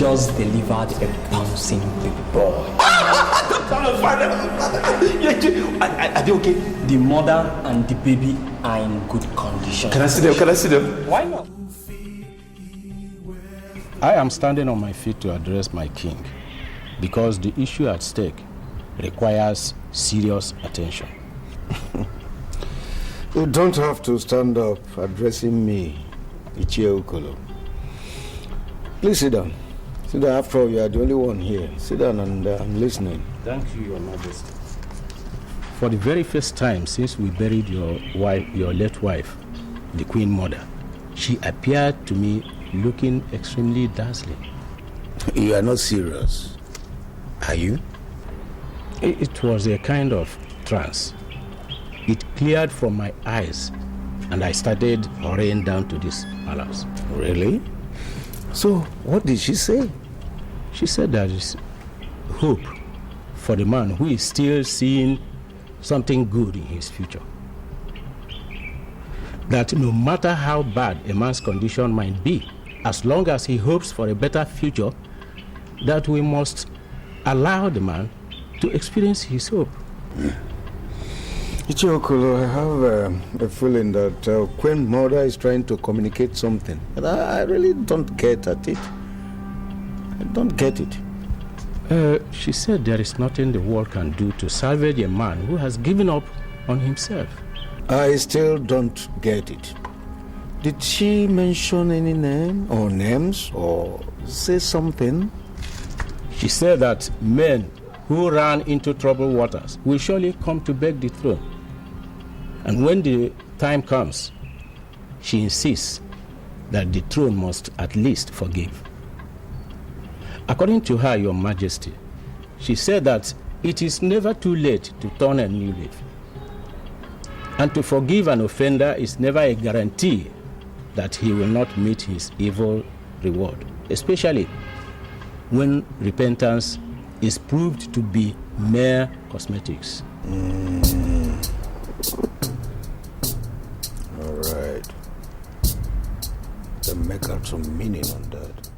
just delivered a bouncing baby boy. Are they okay? The mother and the baby are in good condition. Can I see them? Can I see them? Why not? I am standing on my feet to address my king because the issue at stake requires serious attention. You don't have to stand up addressing me, Iyke. Please sit down. Sit down. After all, you are the only one here. Sit down and I'm listening. Thank you, Your Majesty. For the very first time since we buried your late wife, the Queen Mother, she appeared to me looking extremely dazzling. You are not serious, are you? It was a kind of trance. It cleared from my eyes and I started hurrying down to this palace. Really? So, what did she say? She said there is hope for the man who is still seeing something good in his future. That no matter how bad a man's condition might be, as long as he hopes for a better future, that we must allow the man to experience his hope. Iyke, I have a feeling that Queen Mother is trying to communicate something. But I really don't get at it. I don't get it. She said there is nothing the world can do to salvage a man who has given up on himself. I still don't get it. Did she mention any name or names or say something? She said that men who ran into troubled waters will surely come to beg the throne. And when the time comes, she insists that the throne must at least forgive. According to her, Your Majesty, she said that it is never too late to turn a new leaf. And to forgive an offender is never a guarantee that he will not meet his evil reward, especially when repentance is proved to be mere cosmetics. All right. Then make out some meaning on that.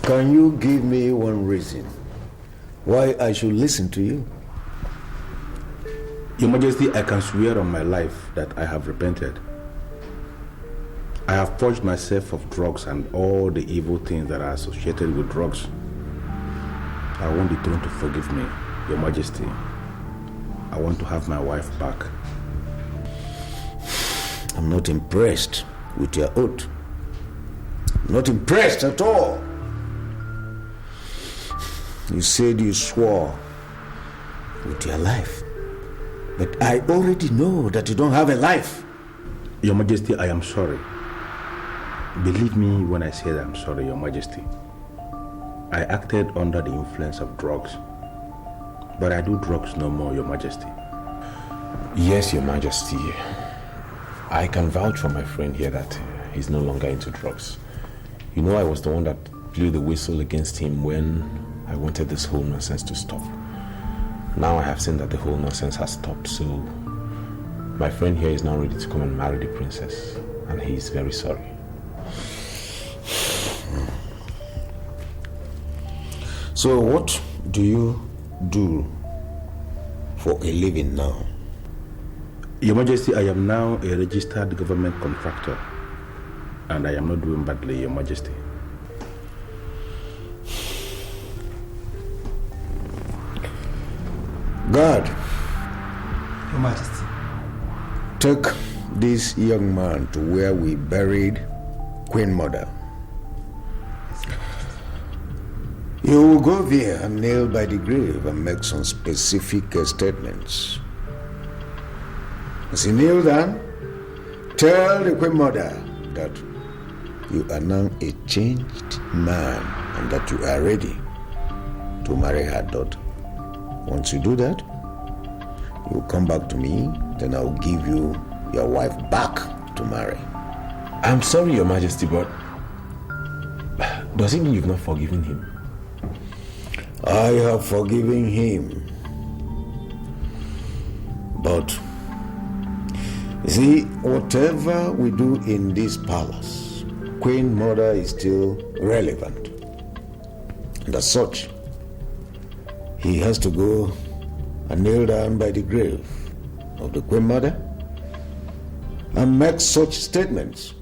Can you give me one reason why I should listen to you? Your Majesty, I can swear on my life that I have repented. I have purged myself of drugs and all the evil things that are associated with drugs. I want the throne to forgive me, Your Majesty. I want to have my wife back. I'm not impressed with your oath. Not impressed at all. You said you swore with your life. But I already know that you don't have a life. Your Majesty, I am sorry. Believe me when I say that I'm sorry, Your Majesty. I acted under the influence of drugs. But I do drugs no more, Your Majesty. Yes, Your Majesty. I can vouch for my friend here that he's no longer into drugs. You know, I was the one that blew the whistle against him when I wanted this whole nonsense to stop. Now I have seen that the whole nonsense has stopped, so my friend here is now ready to come and marry the princess, and he is very sorry. So what do you do for a living now? Your Majesty, I am now a registered government contractor, and I am not doing badly, Your Majesty. God, Your Majesty, take this young man to where we buried Queen Mother. You will go there and kneel by the grave and make some specific statements. As you kneel down, tell the Queen Mother that you are now a changed man and that you are ready to marry her daughter. Once you do that, you will come back to me, then I'll give you your wife back to marry. I'm sorry, Your Majesty, but does it mean you've not forgiven him? I have forgiven him. But, you see, whatever we do in this palace, Queen Mother is still relevant. And as such, he has to go and kneel down by the grave of the Queen Mother and make such statements.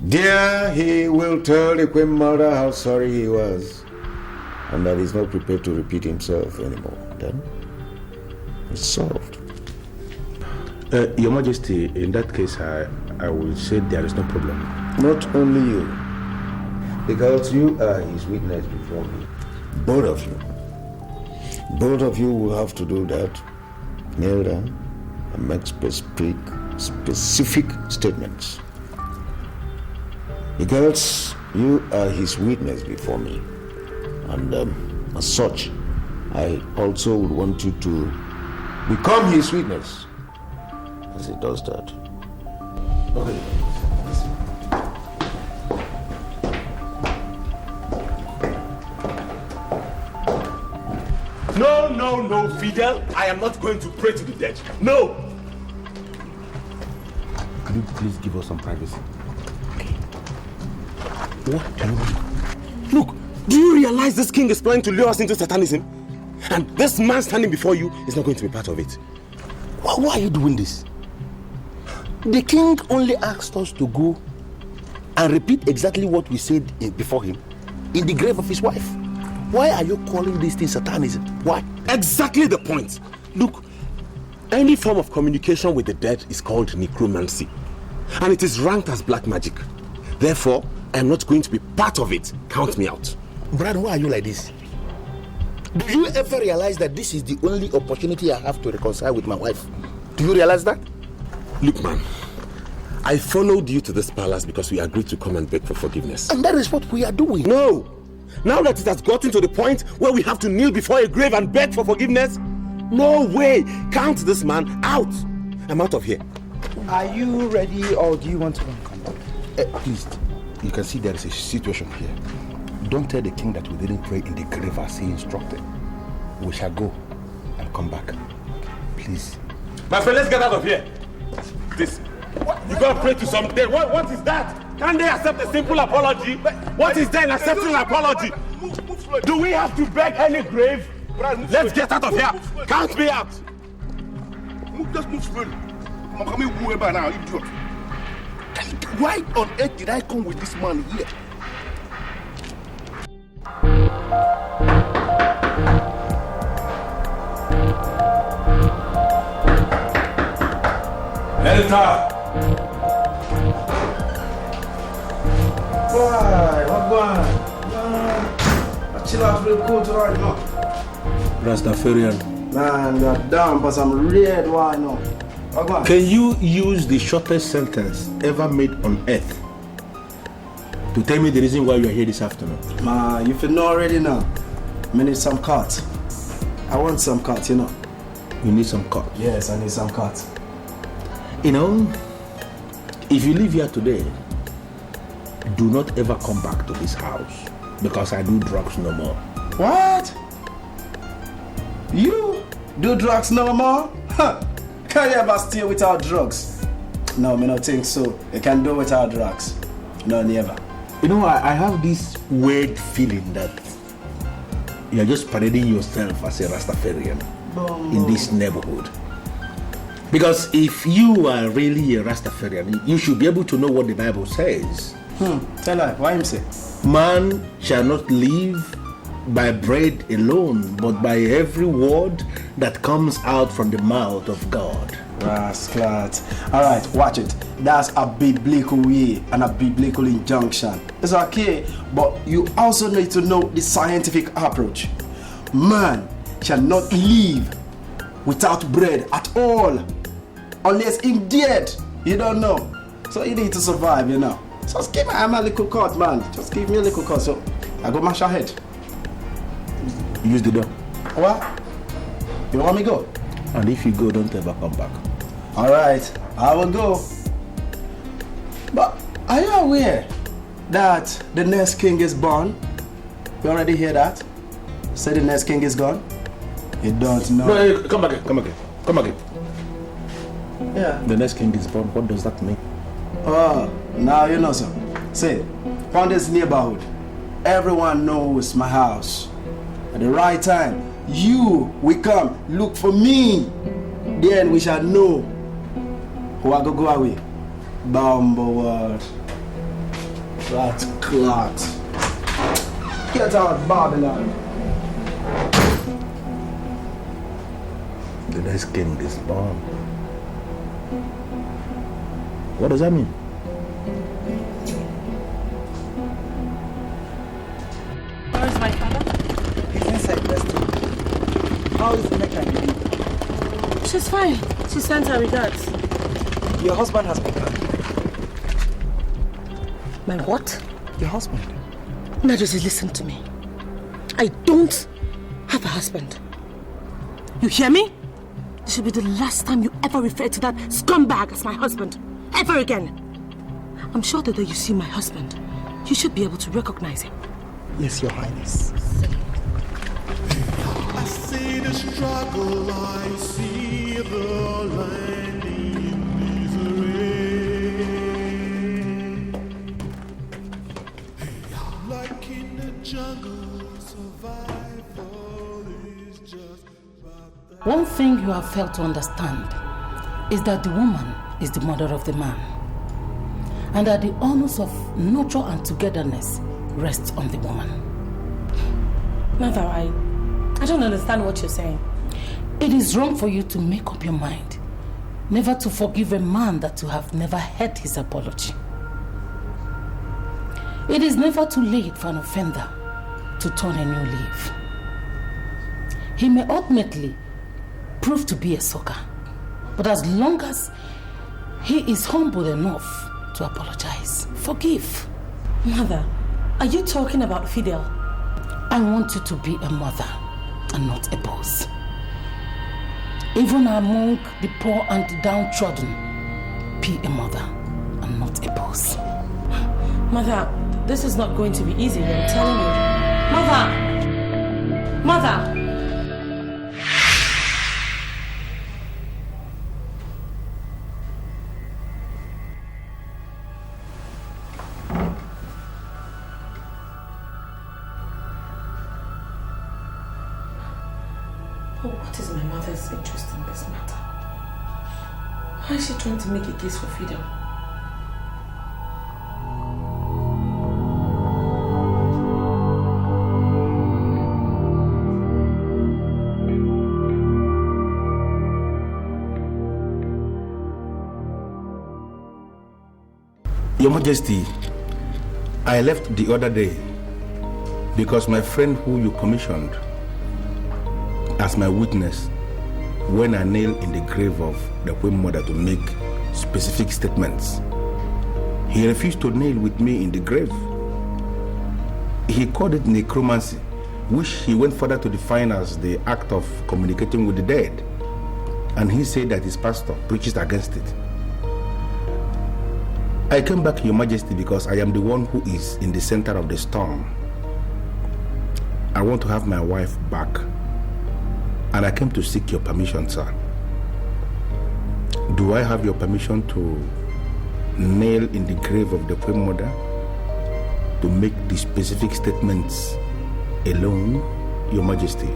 There he will tell the Queen Mother how sorry he was and that he's not prepared to repeat himself anymore. Then it's solved. Your Majesty, in that case, I will say there is no problem. Not only you, because you are his witness before me. Both of you. Both of you will have to do that. Kneel down and make specific statements. Because you are his witness before me. And as such, I also would want you to become his witness as he does that. Okay. No, Fidel. I am not going to pray to the dead. No! Could you please give us some privacy? What do you want? Look, do you realize this king is planning to lure us into Satanism? And this man standing before you is not going to be part of it. Why are you doing this? The king only asked us to go and repeat exactly what we said before him in the grave of his wife. Why are you calling this thing Satanism? Why? Exactly the point. Look, any form of communication with the dead is called necromancy. And it is ranked as black magic. Therefore, I am not going to be part of it. Count me out. Brad, why are you like this? Do you ever realize that this is the only opportunity I have to reconcile with my wife? Do you realize that? Look, man, I followed you to this palace because we agreed to come and beg for forgiveness. And that is what we are doing. No! Now that it has gotten to the point where we have to kneel before a grave and beg for forgiveness, no way! Count this man out! I'm out of here. Are you ready or do you want to come back? Please, you can see there is a situation here. Don't tell the king that we didn't pray in the grave as he instructed. We shall go and come back. Please. My friend, let's get out of here. This. What? You gotta pray to some dead. What is that? Can they accept a simple apology? What is there in accepting an apology? Do we have to beg any grave? Let's get out of here. Count me out. Just move slowly. I'm coming whoever now, idiot. Why on earth did I come with this man here? Elta! Why? What going? Chill out real cool tonight, no? Rastafarian. Man, you're down, but I'm red, why no? What going? Can you use the shortest sentence ever made on earth to tell me the reason why you are here this afternoon? Man, you feel know already now. I need some cards. I want some cards, you know. You need some cut. Yes, I need some cards. You know, if you leave here today, do not ever come back to this house because I do drugs no more. What? You do drugs no more? Huh. Can you ever stay without drugs? No, me not think so. You can do without drugs. No, never. You know, I have this weird feeling that you're just parading yourself as a Rastafarian in this neighborhood. Because if you are really a Rastafarian, you should be able to know what the Bible says. Tell her, why him say? Man shall not live by bread alone, but by every word that comes out from the mouth of God. Rasclat. Alright, watch it. That's a biblical way and a biblical injunction. It's okay, but you also need to know the scientific approach. Man shall not live without bread at all, unless him dead. You don't know. So you need to survive, you know. So just give me a little cut, man. Just give me a little cut. So I go mash your head. Use the door. What? You want me go? And if you go, don't ever come back. Alright, I will go. But are you aware that the next king is born? You already hear that? Say the next king is gone? You don't know. No, come back. Come again. Yeah. The next king is born. What does that mean? Oh, now you know, sir. See, from this neighborhood, everyone knows my house. At the right time, you will come look for me. Then we shall know who I go away. Bumbleword. That's clot. Get out, Babylon. The next king is born. What does that mean? Where is my father? He's inside resting. How is Nneka and baby? She's fine. She sent her regards. Your husband has been gone. My what? Your husband? Now just listen to me. I don't have a husband. You hear me? This should be the last time you ever refer to that scumbag as my husband. Ever again. I'm sure that when you see my husband, you should be able to recognize him. Yes, Your Highness. I see the struggle, I see the land in misery. Like in the jungle, survival is just about that. One thing you have failed to understand is that the woman is the mother of the man, and that the honors of nurture and togetherness rests on the woman. Mother, I don't understand what you're saying. It is wrong for you to make up your mind never to forgive a man that you have never heard his apology. It is never too late for an offender to turn a new leaf. He may ultimately prove to be a sucker, but as long as he is humble enough to apologize, forgive. Mother, are you talking about Fidel? I want you to be a mother and not a boss. Even among the poor and the downtrodden, be a mother and not a boss. Mother, this is not going to be easy, I'm telling you. Mother! Mother! What is my mother's interest in this matter? Why is she trying to make a case for Fidel? Your Majesty, I left the other day because my friend who you commissioned as my witness when I nail in the grave of the Queen Mother to make specific statements, he refused to nail with me in the grave. He called it necromancy, which he went further to define as the act of communicating with the dead. And he said that his pastor preaches against it. I came back, Your Majesty, because I am the one who is in the center of the storm. I want to have my wife back. And I came to seek your permission, sir. Do I have your permission to nail in the grave of the Queen Mother to make the specific statements alone, Your Majesty?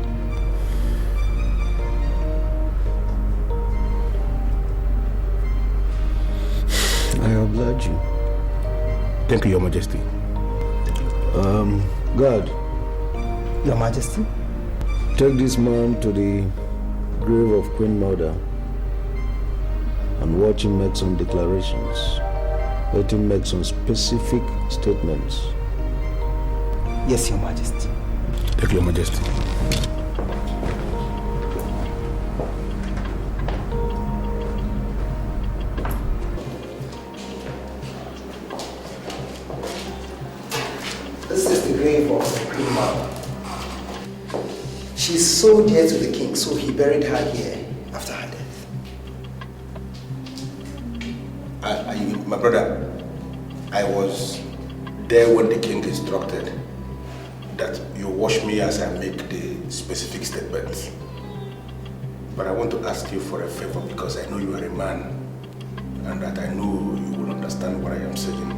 I oblige you. Thank you, Your Majesty. God. Your Majesty? Take this man to the grave of Queen Mother and watch him make some declarations. Let him make some specific statements. Yes, Your Majesty. Thank you, Your Majesty. This is the grave of Queen Mother. She's so dear to the king, so he buried her here after her death. My brother, I was there when the king instructed that you watch me as I make the specific statements. But I want to ask you for a favor because I know you are a man and that I know you will understand what I am saying.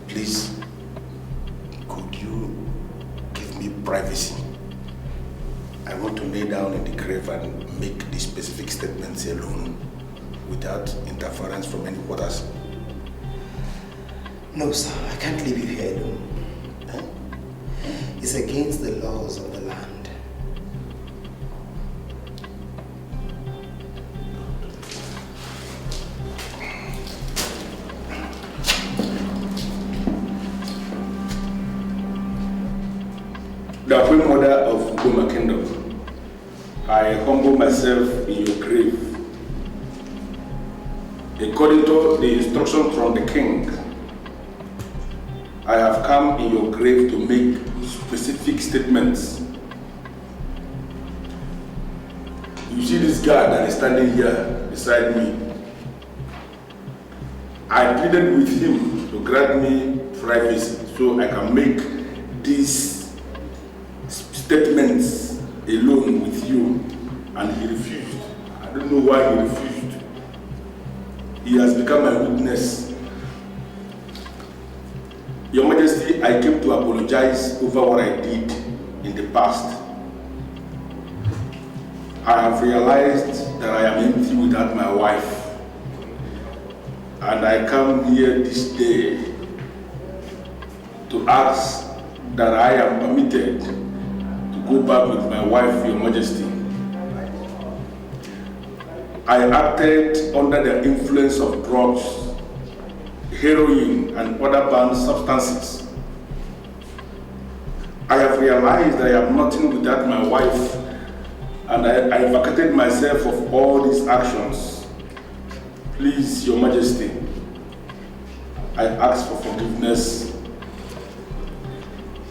Please, could you give me privacy? I want to lay down in the grave and make the specific statements alone without interference from any others. No, sir, I can't leave you here alone. Huh? It's against the laws of the land. The Queen Mother of Goma Kingdom, I humble myself in your grave. According to the instruction from the king, I have come in your grave to make specific statements. You see this guy that is standing here beside me. I pleaded with him to grant me privacy so I can make these statements alone with you, and he refused. I don't know why he refused. He has become my witness. Your Majesty, I came to apologize over what I did in the past. I have realized that I am empty without my wife, and I come here this day to ask that I am permitted to go back with my wife, Your Majesty. I acted under the influence of drugs, heroin, and other banned substances. I have realized that I am nothing without my wife, and I have vacated myself of all these actions. Please, Your Majesty, I ask for forgiveness.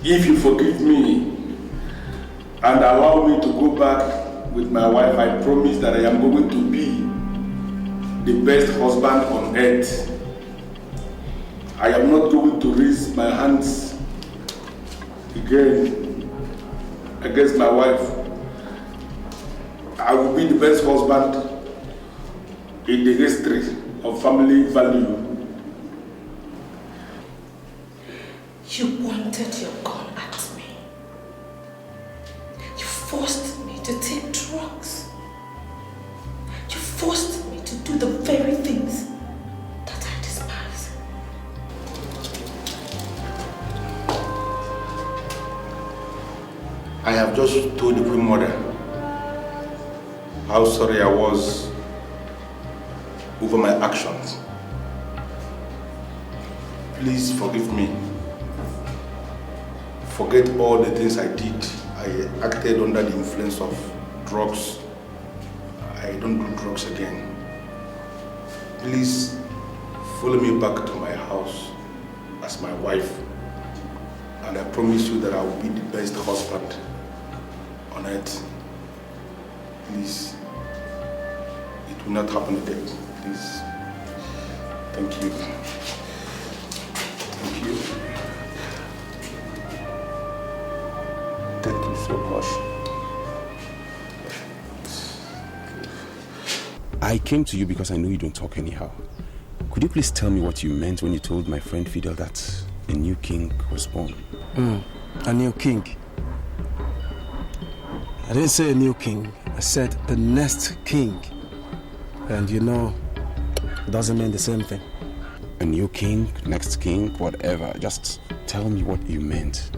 If you forgive me and allow me to go back with my wife, I promise that I am going to be the best husband on earth. I am not going to raise my hands again against my wife. I will be the best husband in the history of family value. You pointed your gun at me. You forced me to take drugs. You forced me to do the very things that I despise. I have just told the Queen Mother how sorry I was over my actions. Please forgive me. Forget all the things I did. I acted under the influence of drugs. I don't do drugs again. Please follow me back to my house as my wife, and I promise you that I will be the best husband on earth. Please, it will not happen again. Please. Thank you. Thank you. Thank you so much. I came to you because I know you don't talk anyhow. Could you please tell me what you meant when you told my friend Fidel that a new king was born? A new king? I didn't say a new king. I said the next king. And you know, it doesn't mean the same thing. A new king, next king, whatever. Just tell me what you meant.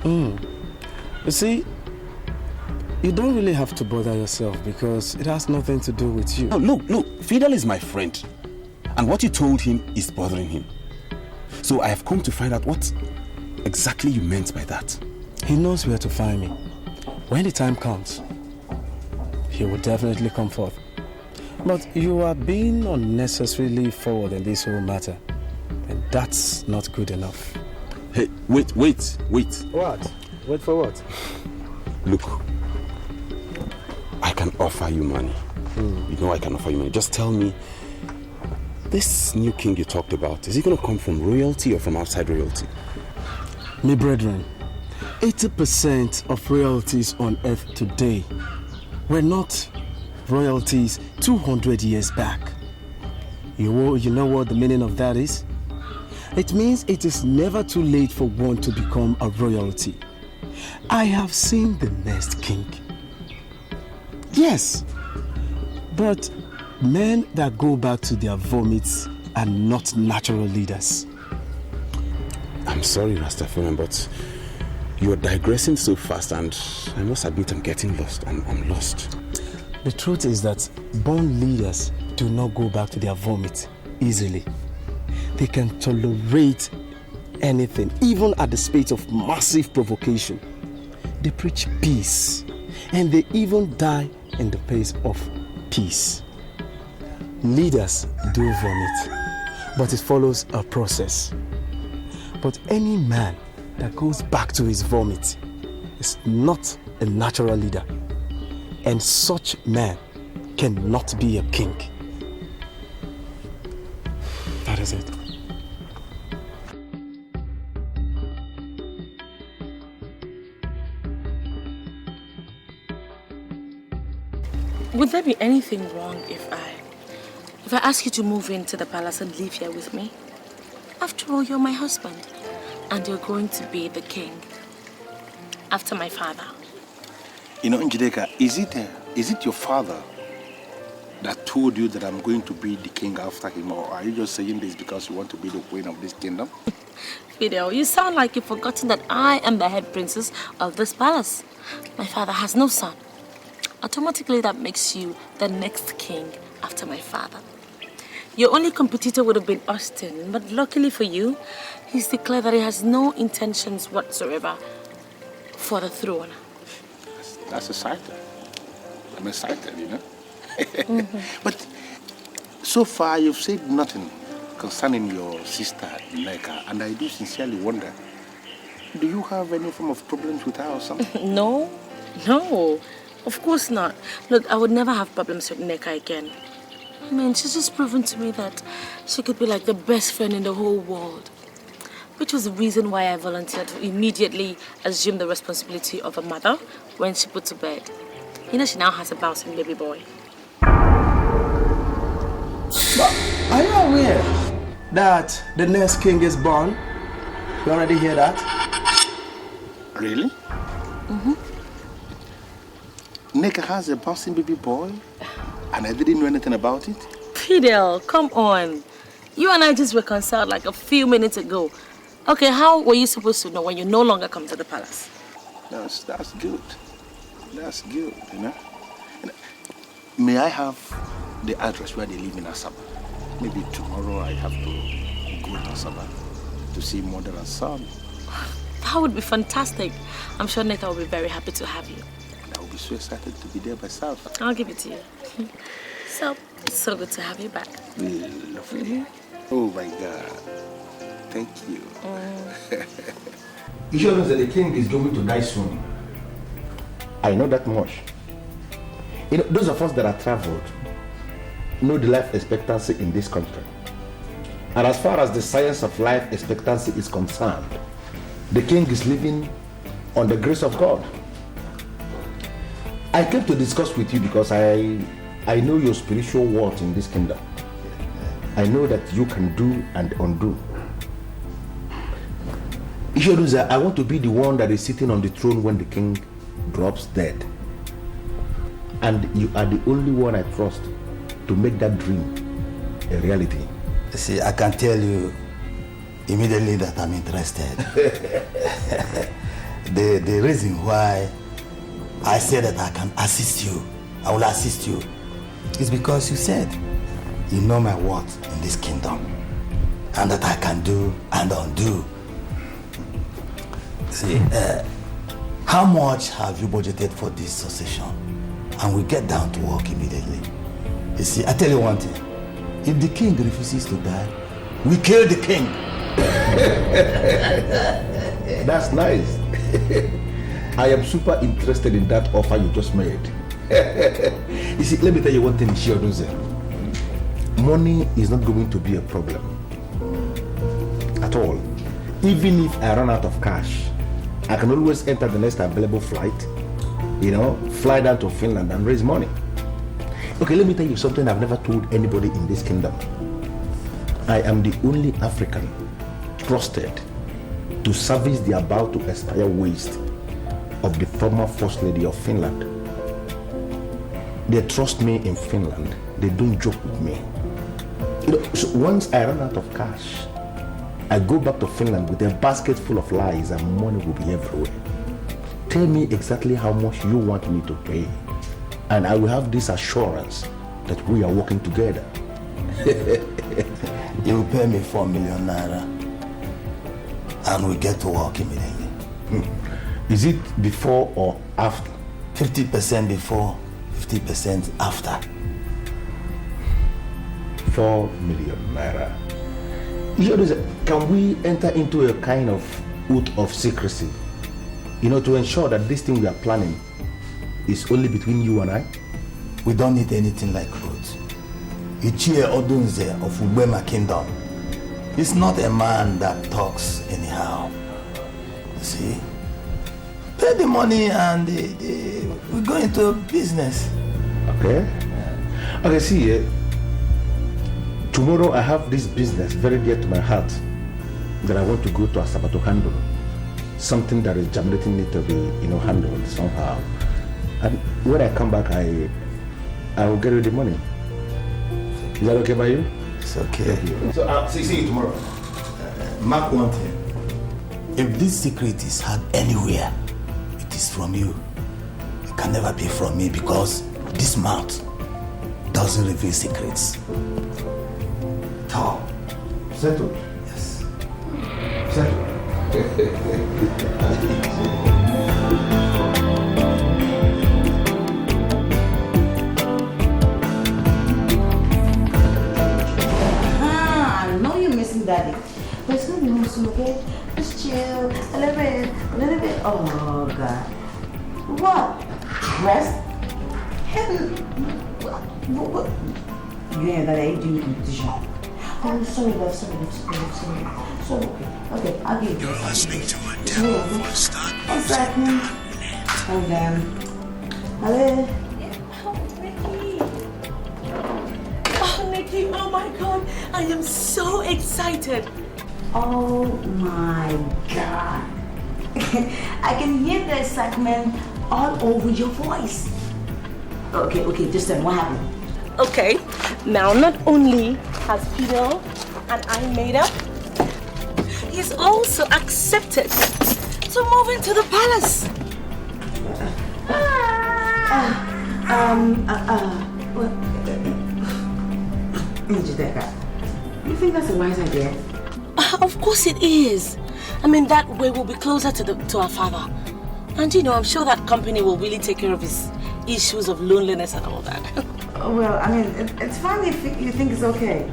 You see, you don't really have to bother yourself because it has nothing to do with you. No, look, Fidel is my friend. And what you told him is bothering him. So I have come to find out what exactly you meant by that. He knows where to find me. When the time comes, he will definitely come forth. But you are being unnecessarily forward in this whole matter. And that's not good enough. Hey, wait. What? Wait for what? Look, I can offer you money. You know I can offer you money. Just tell me, this new king you talked about, is he going to come from royalty or from outside royalty? Me brethren, 80% of royalties on earth today were not royalties 200 years back. You know what the meaning of that is? It means it is never too late for one to become a royalty. I have seen the next king. Yes, but men that go back to their vomits are not natural leaders. I'm sorry, Rastafarian, but you're digressing so fast, and I must admit I'm getting lost. I'm lost. The truth is that born leaders do not go back to their vomit easily. They can tolerate anything, even at the space of massive provocation. They preach peace, and they even die in the place of peace. Leaders do vomit, but it follows a process. But any man that goes back to his vomit is not a natural leader, and such man cannot be a king. That is it. Would there be anything wrong if I ask you to move into the palace and live here with me? After all, you're my husband, and you're going to be the king after my father. You know, Njideka, is it your father that told you that I'm going to be the king after him, or are you just saying this because you want to be the queen of this kingdom? Fidel, you sound like you've forgotten that I am the head princess of this palace. My father has no son. Automatically, that makes you the next king after my father. Your only competitor would have been Austin, but luckily for you, he's declared that he has no intentions whatsoever for the throne. That's exciting. I'm excited, you know. But so far, you've said nothing concerning your sister, Iyke, and I do sincerely wonder, do you have any form of problems with her or something? No, of course not. Look, I would never have problems with Iyke again. I mean, she's just proven to me that she could be like the best friend in the whole world. Which was the reason why I volunteered to immediately assume the responsibility of a mother when she put to bed. You know, she now has a bouncing baby boy. But are you aware that the next king is born? You already hear that? Really? Mm-hmm. Iyke has a bouncing baby boy, and I didn't know anything about it? Fidel, come on. You and I just reconciled like a few minutes ago. Okay, how were you supposed to know when you no longer come to the palace? That's good. That's good, you know. May I have the address where they live in Asaba? Maybe tomorrow I have to go to Asaba to see mother and son. That would be fantastic. I'm sure Iyke will be very happy to have you. I will be so excited to be there myself. I'll give it to you. So, it's so good to have you back. Lovely. Oh my God. Thank you. You sure that the king is going to die soon? I know that much. You know, those of us that are traveled know the life expectancy in this country. And as far as the science of life expectancy is concerned, the king is living on the grace of God. I came to discuss with you because I know your spiritual worth in this kingdom. I know that you can do and undo. Ishoduza, I want to be the one that is sitting on the throne when the king drops dead. And you are the only one I trust to make that dream a reality. See, I can tell you immediately that I'm interested. the reason why I say that I can assist you, I will assist you, is because you said you know my worth in this kingdom and that I can do and undo. See, how much have you budgeted for this succession? And we get down to work immediately. You see, I tell you one thing. If the king refuses to die, we kill the king. That's nice. I am super interested in that offer you just made. You see, let me tell you one thing, Shioduze. Money is not going to be a problem at all. Even if I run out of cash, I can always enter the next available flight fly down to Finland and raise money. Okay, let me tell you something I've never told anybody in this kingdom. I am the only African trusted to service the about to expire waste of the former First Lady of Finland. They trust me in Finland. They don't joke with me. So once I run out of cash, I go back to Finland with a basket full of lies and money will be everywhere. Tell me exactly how much you want me to pay, and I will have this assurance that we are working together. You will pay me 4 million naira and we get to work immediately. Is it before or after? 50% before, 50% after. 4 million naira. Can we enter into a kind of oath of secrecy? To ensure that this thing we are planning is only between you and I? We don't need anything like oath. Ichie Odunze of Ubema Kingdom is not a man that talks anyhow. You see? Pay the money and we go into business. Okay. Okay, see, tomorrow I have this business very dear to my heart that I want to go to Asaba to handle. Something that is germinating need to be, handled somehow. And when I come back, I will get you the money. Is that okay by you? It's okay. So I'll see you tomorrow. Mark one thing. If this secret is had anywhere, it is from you. It can never be from me because this mouth doesn't reveal secrets. Talk. Settled? Yes. Settled. I know you're missing Daddy. But it's gonna be home soon, okay? Just chill, a little bit. Oh God. What? Rest? What? You ain't that age in competition. Oh, sorry, love. Sorry. Okay, I'll give you. You're listening to a NOLLYWOOD STAR TV. 1 second. Hold down. Alli. Nikki, oh my God, I am so excited. Oh my God. I can hear the excitement all over your voice. Okay, just then, what happened? Okay, now not only has Fidel and I made up, he's also accepted to move into the palace. You think that's a wise idea? Of course it is. I mean, that way we'll be closer to our father. And I'm sure that company will really take care of his issues of loneliness and all that. Well, I mean, it's fine if you think it's okay.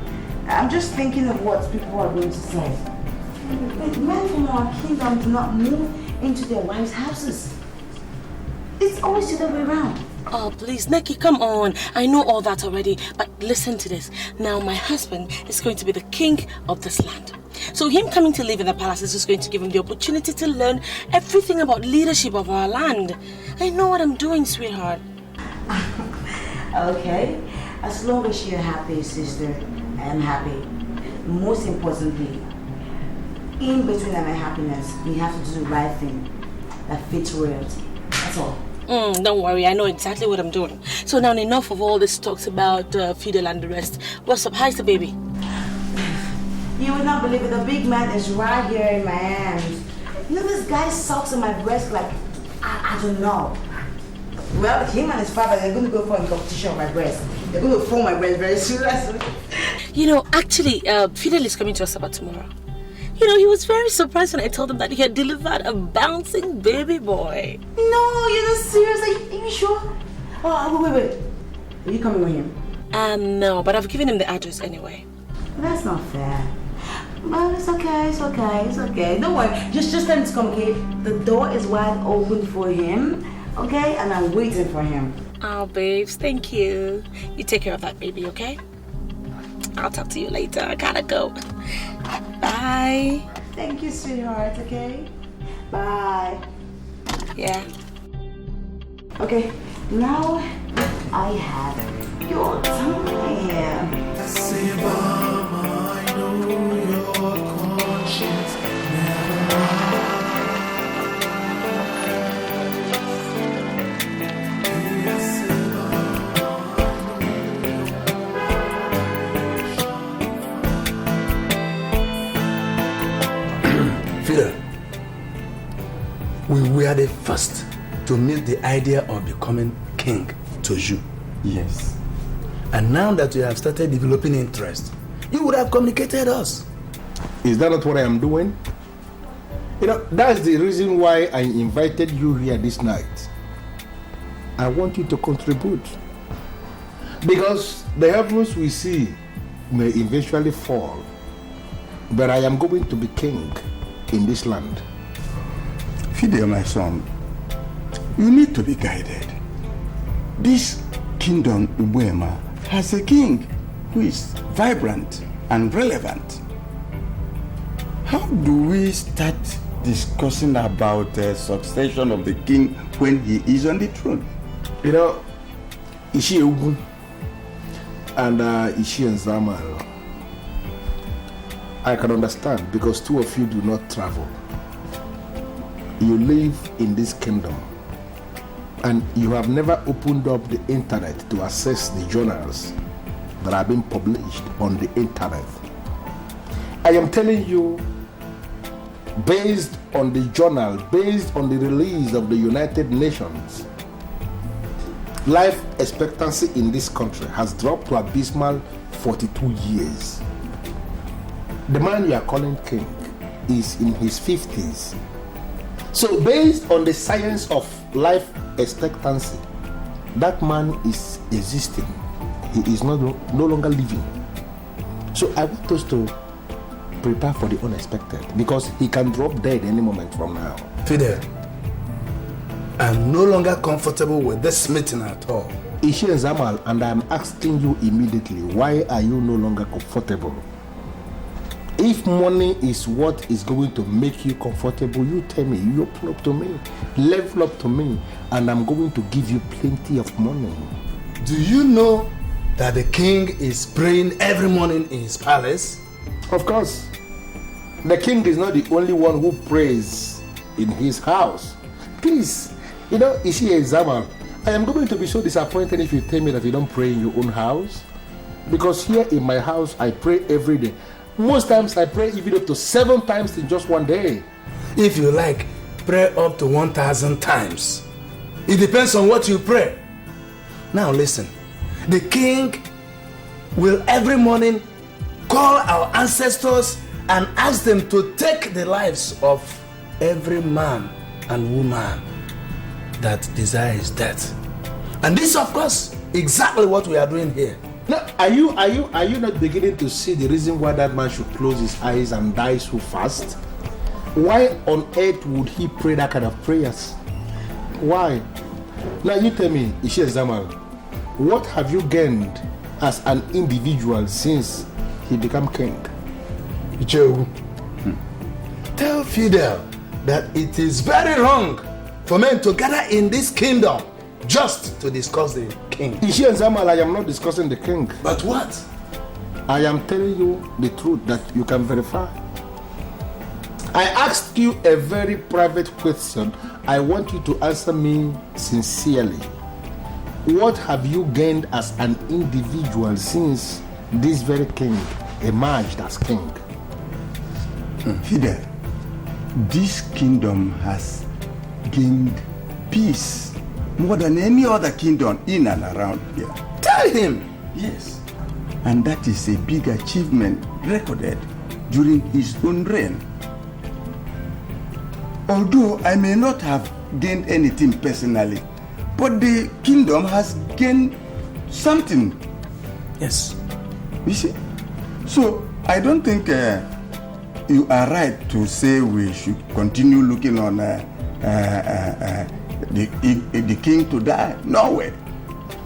I'm just thinking of what people are going to say. Men from our kingdom do not move into their wives' houses. It's always the other way around. Oh, please, Nikki, come on. I know all that already, but listen to this. Now, my husband is going to be the king of this land. So him coming to live in the palace is just going to give him the opportunity to learn everything about leadership of our land. I know what I'm doing, sweetheart. Okay, as long as you're happy, sister, I'm happy. Most importantly, in between my happiness, we have to do the right thing that fits royalty. That's all. Don't worry, I know exactly what I'm doing. So now enough of all this talks about Fidel and the rest. What's up? How's the baby? You would not believe it. The big man is right here in my hands. This guy sucks on my breast like, I don't know. Well, him and his father, they're going to go for a competition on my breast. They're going to form my breast very seriously. Actually, Fidel is coming to Asaba tomorrow. He was very surprised when I told him that he had delivered a bouncing baby boy. No, you're not serious. Are you sure? Oh, wait. Are you coming with him? No, but I've given him the address anyway. That's not fair. Well, it's okay. Don't worry. Just tell him to come, okay? The door is wide open for him, okay? And I'm waiting for him. Oh, babes, thank you. You take care of that baby, okay? I'll talk to you later. I gotta go. Bye. Thank you, sweetheart, okay? Bye. Yeah. Okay, now I have your time. Say, Mama, I know your conscience Fidel, we were the first to meet the idea of becoming king to you. Yes. And now that you have started developing interest, you would have communicated us. Is that not what I am doing? You know, that's the reason why I invited you here this night. I want you to contribute. Because the heavens we see may eventually fall, but I am going to be king in this land. Fidel, my son, you need to be guided. This kingdom, Ubuema, has a king who is vibrant and relevant. How do we start discussing about the succession of the king when he is on the throne? You know, Ishi Ugu and Ishi and Zamal, I can understand because two of you do not travel. You live in this kingdom and you have never opened up the internet to access the journals that are being published on the internet. I am telling you, based on the journal, based on the release of the United Nations, life expectancy in this country has dropped to abysmal 42 years. The man you are calling king is in his 50s. So based on the science of life expectancy, that man is existing. He is no longer living. So I want us to prepare for the unexpected because he can drop dead any moment from now. Fidel, I'm no longer comfortable with this meeting at all. Ishi and Zamal, and I'm asking you immediately, why are you no longer comfortable? If money is what is going to make you comfortable, you tell me, you open up to me, level up to me, and I'm going to give you plenty of money. Do you know that the king is praying every morning in his palace? Of course. The king is not the only one who prays in his house. Please, you know, Ishi and Zamal, I am going to be so disappointed if you tell me that you don't pray in your own house. Because here in my house, I pray every day. Most times I pray even up to 7 times in just one day. If you like, pray up to 1,000 times. It depends on what you pray. Now listen, the king will every morning call our ancestors and ask them to take the lives of every man and woman that desires death. And this, of course, exactly what we are doing here. Now, are you not beginning to see the reason why that man should close his eyes and die so fast? Why on earth would he pray that kind of prayers? Why? Now you tell me, Ishi Zamal, what have you gained as an individual since he became king? Joe, tell Fidel that it is very wrong for men to gather in this kingdom just to discuss the king. Ishi and Zamal, I am not discussing the king. But what? I am telling you the truth that you can verify. I asked you a very private question. I want you to answer me sincerely. What have you gained as an individual since this very king emerged as king? Fidel, this kingdom has gained peace more than any other kingdom in and around here. Tell him! Yes. And that is a big achievement recorded during his own reign. Although I may not have gained anything personally, but the kingdom has gained something. Yes. You see? So I don't think you are right to say we should continue looking on the king to die. No way.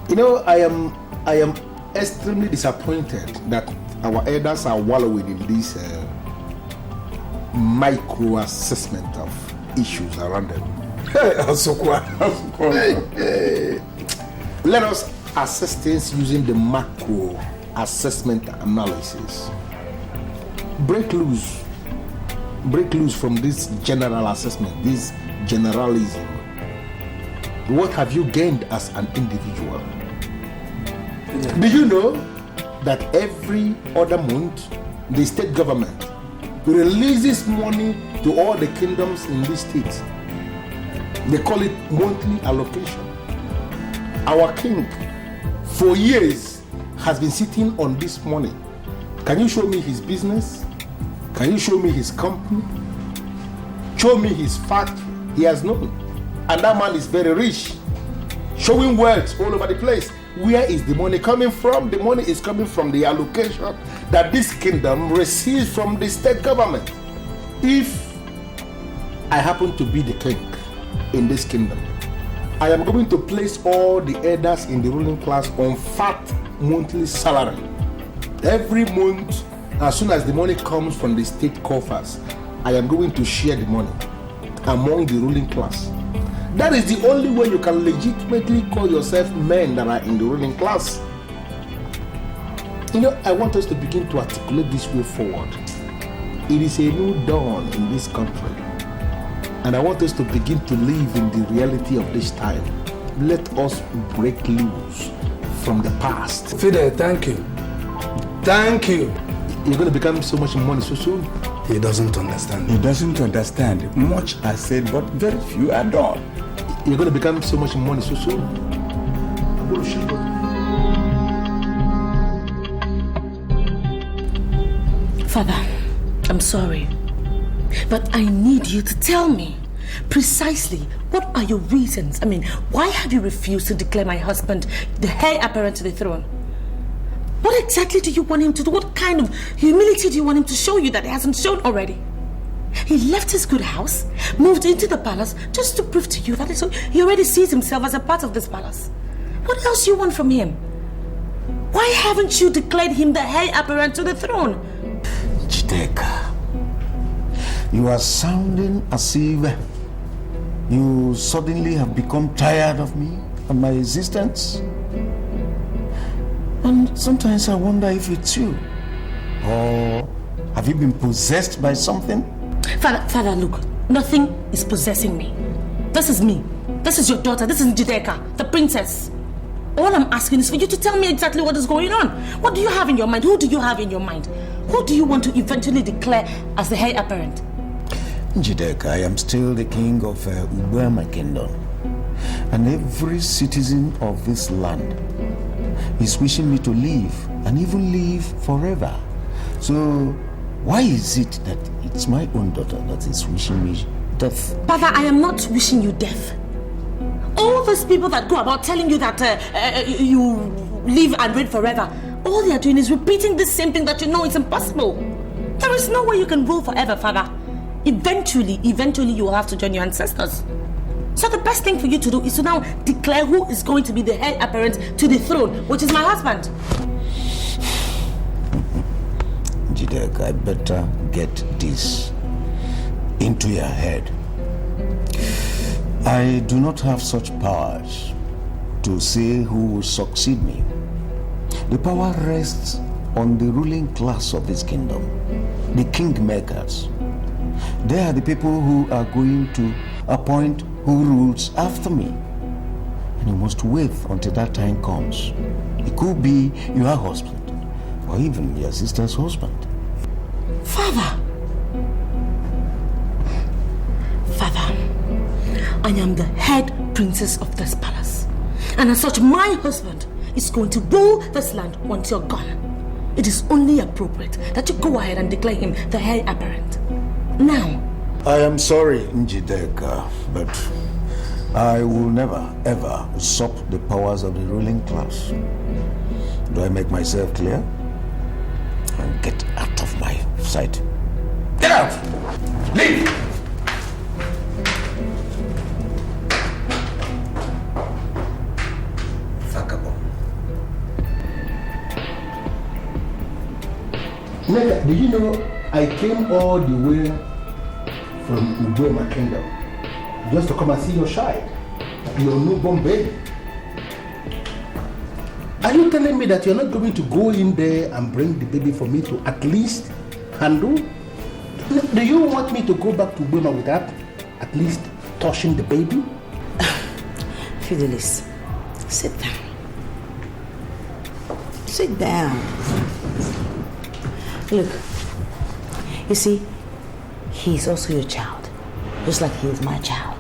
You know, I am extremely disappointed that our elders are wallowing in this micro assessment of issues around them. Let us assess things using the macro assessment analysis. Break loose from this general assessment, this generalism. What have you gained as an individual? Do you know that every other month the state government releases money to all the kingdoms in this state? They call it monthly allocation. Our king for years has been sitting on this money. Can you show me his business? Can you show me his company? Show me his factory. He has none. And that man is very rich, showing wealth all over the place. Where is the money coming from? The money is coming from the allocation that this kingdom receives from the state government. If I happen to be the king in this kingdom, I am going to place all the elders in the ruling class on fat monthly salary. Every month, as soon as the money comes from the state coffers, I am going to share the money among the ruling class. That is the only way you can legitimately call yourself men that are in the ruling class. You know, I want us to begin to articulate this way forward. It is a new dawn in this country. And I want us to begin to live in the reality of this time. Let us break loose from the past. Fidel, thank you. Thank you. You're going to become so much money so soon. He doesn't understand. He doesn't understand. Much I said, but very few are done. You're going to become so much money so soon. Father, I'm sorry, but I need you to tell me precisely what are your reasons. I mean, why have you refused to declare my husband the heir apparent to the throne? What exactly do you want him to do? What kind of humility do you want him to show you that he hasn't shown already? He left his good house, moved into the palace just to prove to you that he already sees himself as a part of this palace. What else do you want from him? Why haven't you declared him the heir apparent to the throne? Dike, you are sounding as if you suddenly have become tired of me and my existence. And sometimes I wonder if it's you. Or have you been possessed by something? Father, look, nothing is possessing me. This is me. This is your daughter. This is Iyke, the princess. All I'm asking is for you to tell me exactly what is going on. What do you have in your mind? Who do you have in your mind? Who do you want to eventually declare as the heir apparent? Dike, I am still the king of Ubema Kingdom. And every citizen of this land is wishing me to live, and even live forever. So why is it that it's my own daughter that is wishing me death? Father, I am not wishing you death. All those people that go about telling you that you live and reign forever, all they are doing is repeating the same thing that you know is impossible. There is no way you can rule forever, Father. Eventually you will have to join your ancestors. So the best thing for you to do is to now declare who is going to be the heir apparent to the throne, which is my husband. Dike, I better get this into your head. I do not have such powers to say who will succeed me. The power rests on the ruling class of this kingdom, the kingmakers. They are the people who are going to appoint who rules after me. And you must wait until that time comes. It could be your husband, or even your sister's husband. Father, I am the head princess of this palace. And as such, my husband is going to rule this land once you're gone. It is only appropriate that you go ahead and declare him the heir apparent. Now. I am sorry, Dike, but I will never, ever usurp the powers of the ruling class. Do I make myself clear? And get out of my sight. Get out! Leave! Nigga, do you know I came all the way from Ubema Kingdom just to come and see your child, your newborn baby. Are you telling me that you're not going to go in there and bring the baby for me to at least handle? Do you want me to go back to Burma without at least touching the baby? Fidelis, sit down. Sit down. Look, you see, he's also your child, just like he is my child.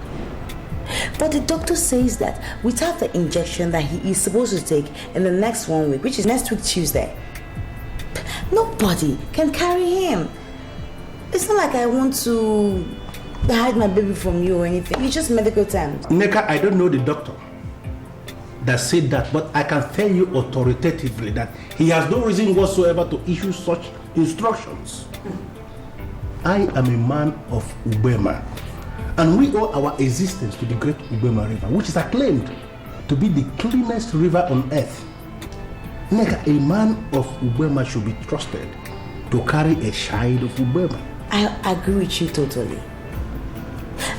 But the doctor says that without the injection that he is supposed to take in the next 1 week, which is next week Tuesday, nobody can carry him. It's not like I want to hide my baby from you or anything. It's just medical terms. Neka, I don't know the doctor that said that, but I can tell you authoritatively that he has no reason whatsoever to issue such instructions. I am a man of Ubema, and we owe our existence to the great Ubema River, which is acclaimed to be the cleanest river on earth. Neka, a man of Ubema should be trusted to carry a child of Ubema. I agree with you totally.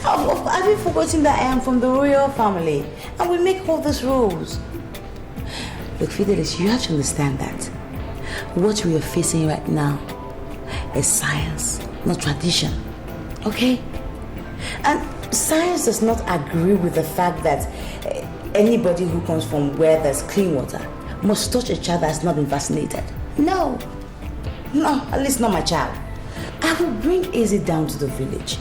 Have you forgotten that I am from the royal family and we make all these rules? Look, Fidelis, you have to understand that what we are facing right now is science, not tradition. Okay? And science does not agree with the fact that anybody who comes from where there's clean water must touch a child that has not been vaccinated. No, at least not my child. I will bring Izzy down to the village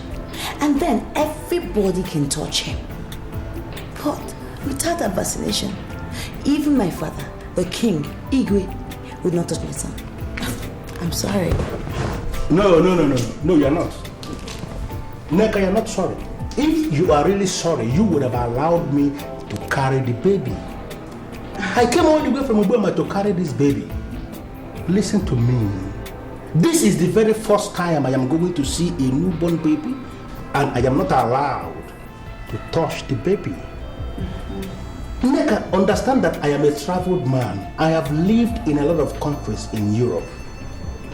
and then everybody can touch him. But without a vaccination, even my father, the king, Iyke, would not touch my son. I'm sorry. No, you're not. Neka, you're not sorry. If you are really sorry, you would have allowed me to carry the baby. I came all the way from Ubema to carry this baby. Listen to me. This is the very first time I am going to see a newborn baby, and I am not allowed to touch the baby. Neka, understand that I am a traveled man. I have lived in a lot of countries in Europe.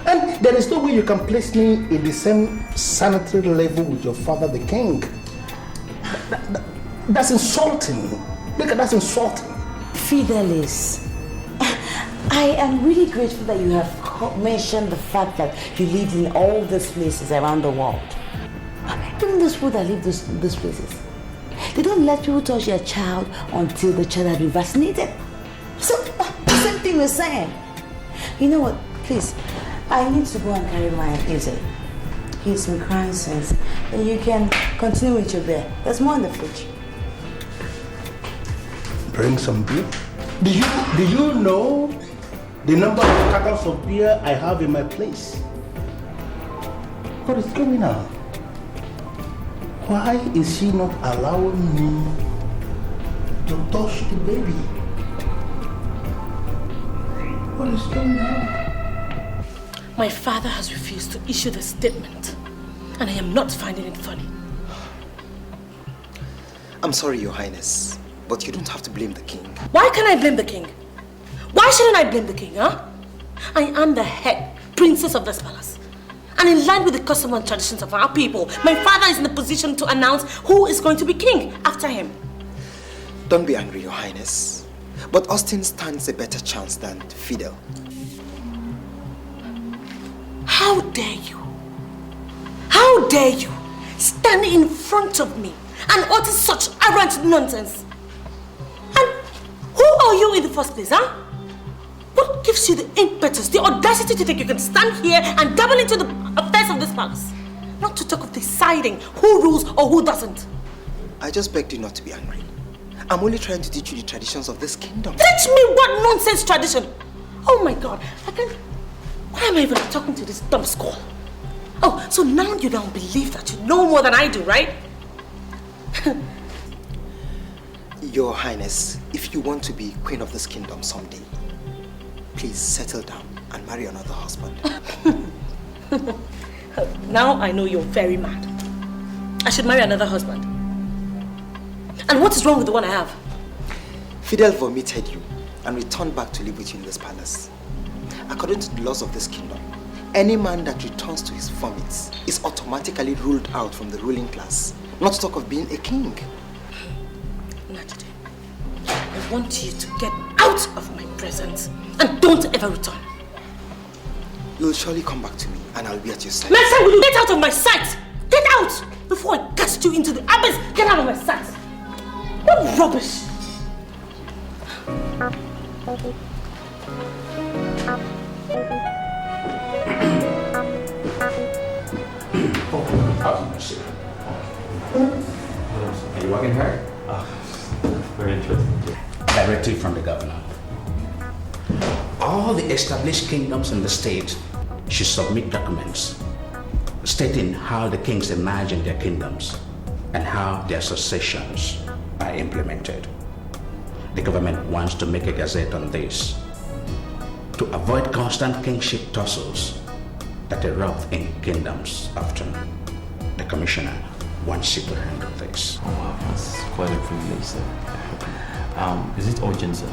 And there is no way you can place me in the same sanitary level with your father, the king. That's insulting. Neka, that's insulting. Fidelis, I am really grateful that you have mentioned the fact that you lived in all these places around the world. Even those people that live these places, they don't let people touch their child until the child has been vaccinated. So, same thing we're saying. You know what, please, I need to go and carry my Izzy. He's been crying since. And you can continue with your beer. There's more in the fridge. Bring some beer? Do you know the number of bottles of beer I have in my place? What is going on? Why is she not allowing me to touch the baby? What is going on? My father has refused to issue the statement, and I am not finding it funny. I'm sorry, Your Highness, but you don't have to blame the king. Why can't I blame the king? Why shouldn't I blame the king, huh? I am the head princess of this palace. And in line with the custom and traditions of our people, my father is in a position to announce who is going to be king after him. Don't be angry, Your Highness, but Austin stands a better chance than Fidel. How dare you? How dare you stand in front of me and utter such arrogant nonsense? And who are you in the first place, huh? What gives you the impetus, the audacity to think you can stand here and dabble into the affairs of this palace? Not to talk of deciding who rules or who doesn't. I just begged you not to be angry. I'm only trying to teach you the traditions of this kingdom. Teach me what nonsense tradition? Oh my God, why am I even talking to this dumb skull? Oh, so now you don't believe that you know more than I do, right? Your Highness, if you want to be queen of this kingdom someday, please settle down and marry another husband. Now I know you're very mad. I should marry another husband. And what is wrong with the one I have? Fidel vomited you and returned back to live with you in this palace. According to the laws of this kingdom, any man that returns to his vomits is automatically ruled out from the ruling class not to talk of being a king. Najide, I want you to get out of my presence and don't ever return. You'll surely come back to me and I'll be at your side. My son, will you get out of my sight? Get out before I cast you into the abyss. Get out of my sight. What rubbish. Are you working hard? Very interesting. Directive from the governor. All the established kingdoms in the state should submit documents stating how the kings emerge in their kingdoms and how their successions are implemented. The government wants to make a gazette on this to avoid constant kingship tussles that erupt in kingdoms often. The commissioner wants you to handle this. Oh wow, that's quite a privilege, sir. Is it urgent, sir?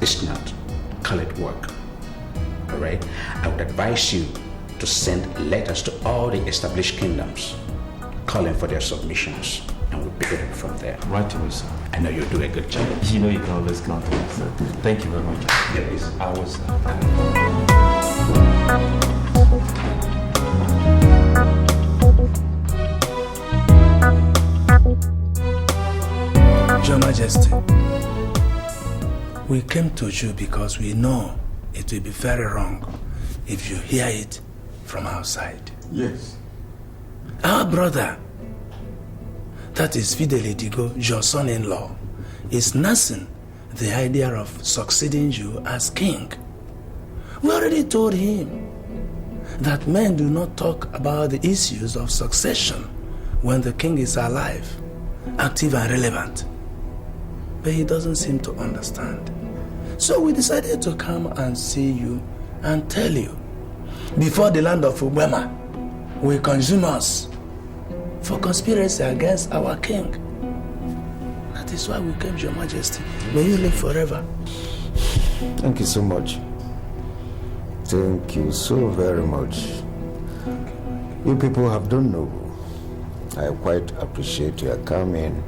It's not. Call it work. Alright? I would advise you to send letters to all the established kingdoms calling for their submissions, and we'll pick it up from there. Right away, sir. I know you'll do a good job. You know you can always count on me, sir. Thank you very much. Yeah, please. I was. Your Majesty, we came to you because we know it will be very wrong if you hear it from outside. Yes. Our brother, that is Fidele Digo, your son-in-law, is nursing the idea of succeeding you as king. We already told him that men do not talk about the issues of succession when the king is alive, active and relevant. But he doesn't seem to understand. So we decided to come and see you and tell you, before the land of Ubema will consume us for conspiracy against our king. That is why we came, Your Majesty. May you live forever. Thank you so much. Thank you so very much. You people have done noble. I quite appreciate your coming.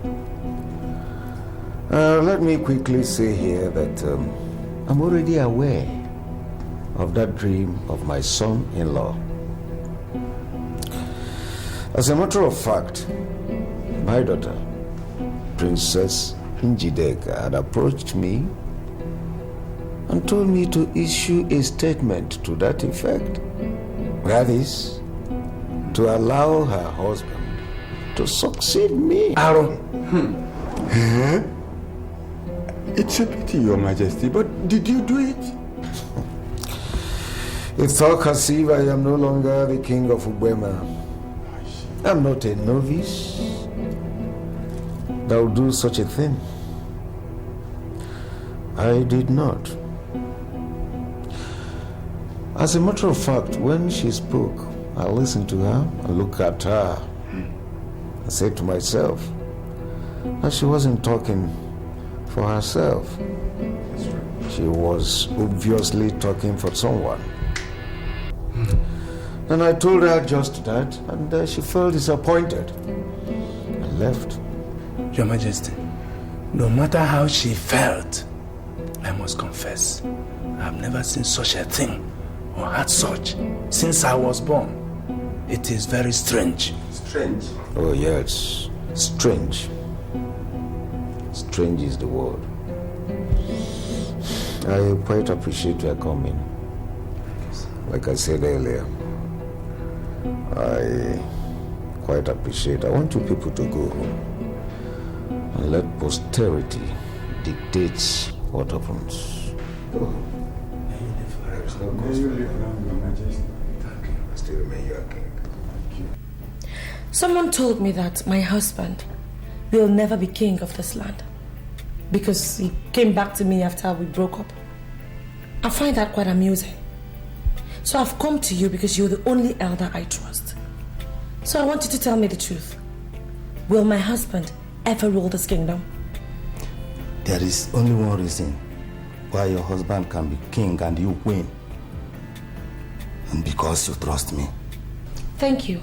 Let me quickly say here that I'm already aware of that dream of my son-in-law. As a matter of fact, my daughter, Princess Njideka, had approached me and told me to issue a statement to that effect. That is, to allow her husband to succeed me. Aaron. Huh? It's a pity, Your Majesty, but did you do it? It talk as if I am no longer the king of Ubema. I'm not a novice that will do such a thing. I did not. As a matter of fact, when she spoke, I listened to her and looked at her. I said to myself that she wasn't talking for herself. She was obviously talking for someone. And I told her just that, and she felt disappointed and left. Your Majesty, no matter how she felt, I must confess, I've never seen such a thing or had such since I was born. It is very strange. Strange? Oh yes, strange. Strange is the word. I quite appreciate your coming. Like I said earlier, I quite appreciate. I want you people to go home and let posterity dictate what happens. Go home. May you live long, Your Majesty. Thank you. I still remain your king. Thank you. Someone told me that my husband will never be king of this land because he came back to me after we broke up. I find that quite amusing. So I've come to you because you're the only elder I trust. So I want you to tell me the truth. Will my husband ever rule this kingdom? There is only one reason why your husband can be king and you win. And because you trust me. Thank you.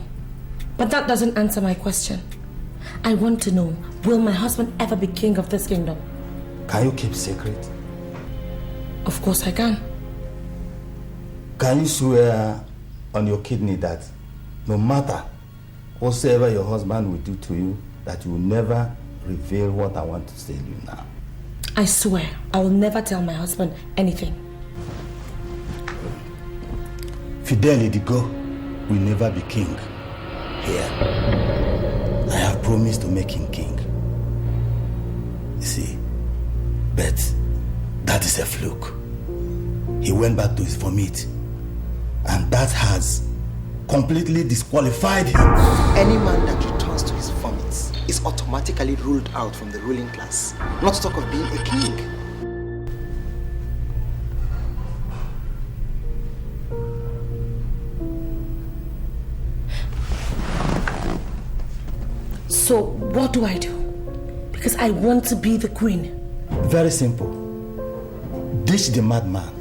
But that doesn't answer my question. I want to know, will my husband ever be king of this kingdom? Can you keep secret? Of course I can. Can you swear on your kidney that no matter whatsoever your husband will do to you, that you will never reveal what I want to say to you now? I swear, I will never tell my husband anything. Fidel Dike will never be king here. I have promised to make him king. You see, but that is a fluke. He went back to his vomit, and that has completely disqualified him. Any man that returns to his vomit is automatically ruled out from the ruling class, not to talk of being a king. So what do I do? Because I want to be the queen. Very simple. Ditch the madman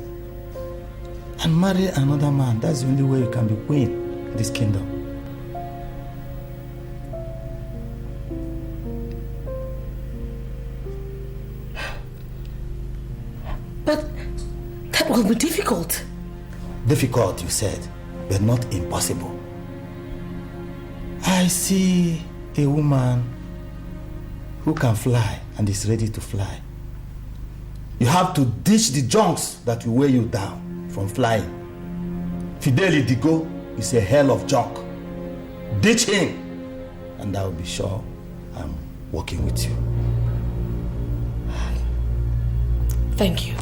and marry another man. That's the only way you can be queen in this kingdom. But that will be difficult. Difficult, you said, but not impossible. I see a woman who can fly and is ready to fly. You have to ditch the junks that will weigh you down from flying. Fidel Dike is a hell of junk. Ditch him, and I will be sure I'm working with you. Thank you.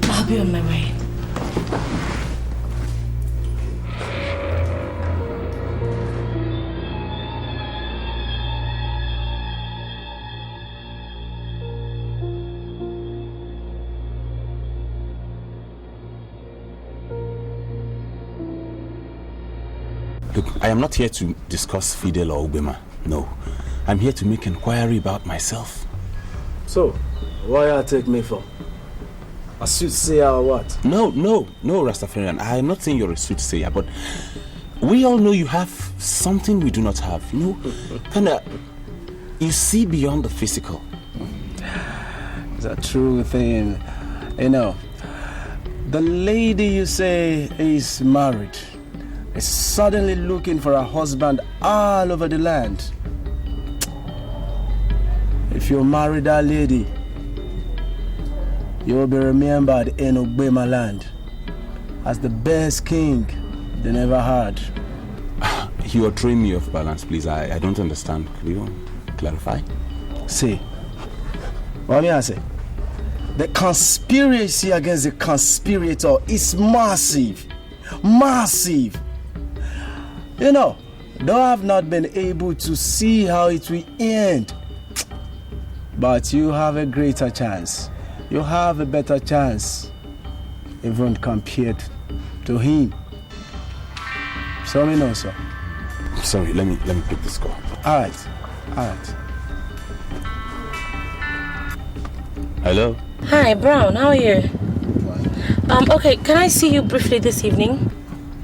I'll be on my way. Look, I am not here to discuss Fidel or Ubema. No. I'm here to make inquiry about myself. So, why you take me for? A soothsayer or what? No, Rastafarian. I am not saying you're a soothsayer, but we all know you have something we do not have. You know, you see beyond the physical. It's a true thing. You know, the lady you say is married is suddenly looking for a husband all over the land. If you marry that lady, you will be remembered in Ubema land as the best king they never had. You are throwing me off balance, please. I don't understand. Could you clarify? See, what I say? The conspiracy against the conspirator is massive. Massive. You know, though I have not been able to see how it will end, but you have a greater chance. You have a better chance, even compared to him. So me know, sir. Sorry, let me pick this call. All right. Hello. Hi, Brown. How are you? Okay, can I see you briefly this evening?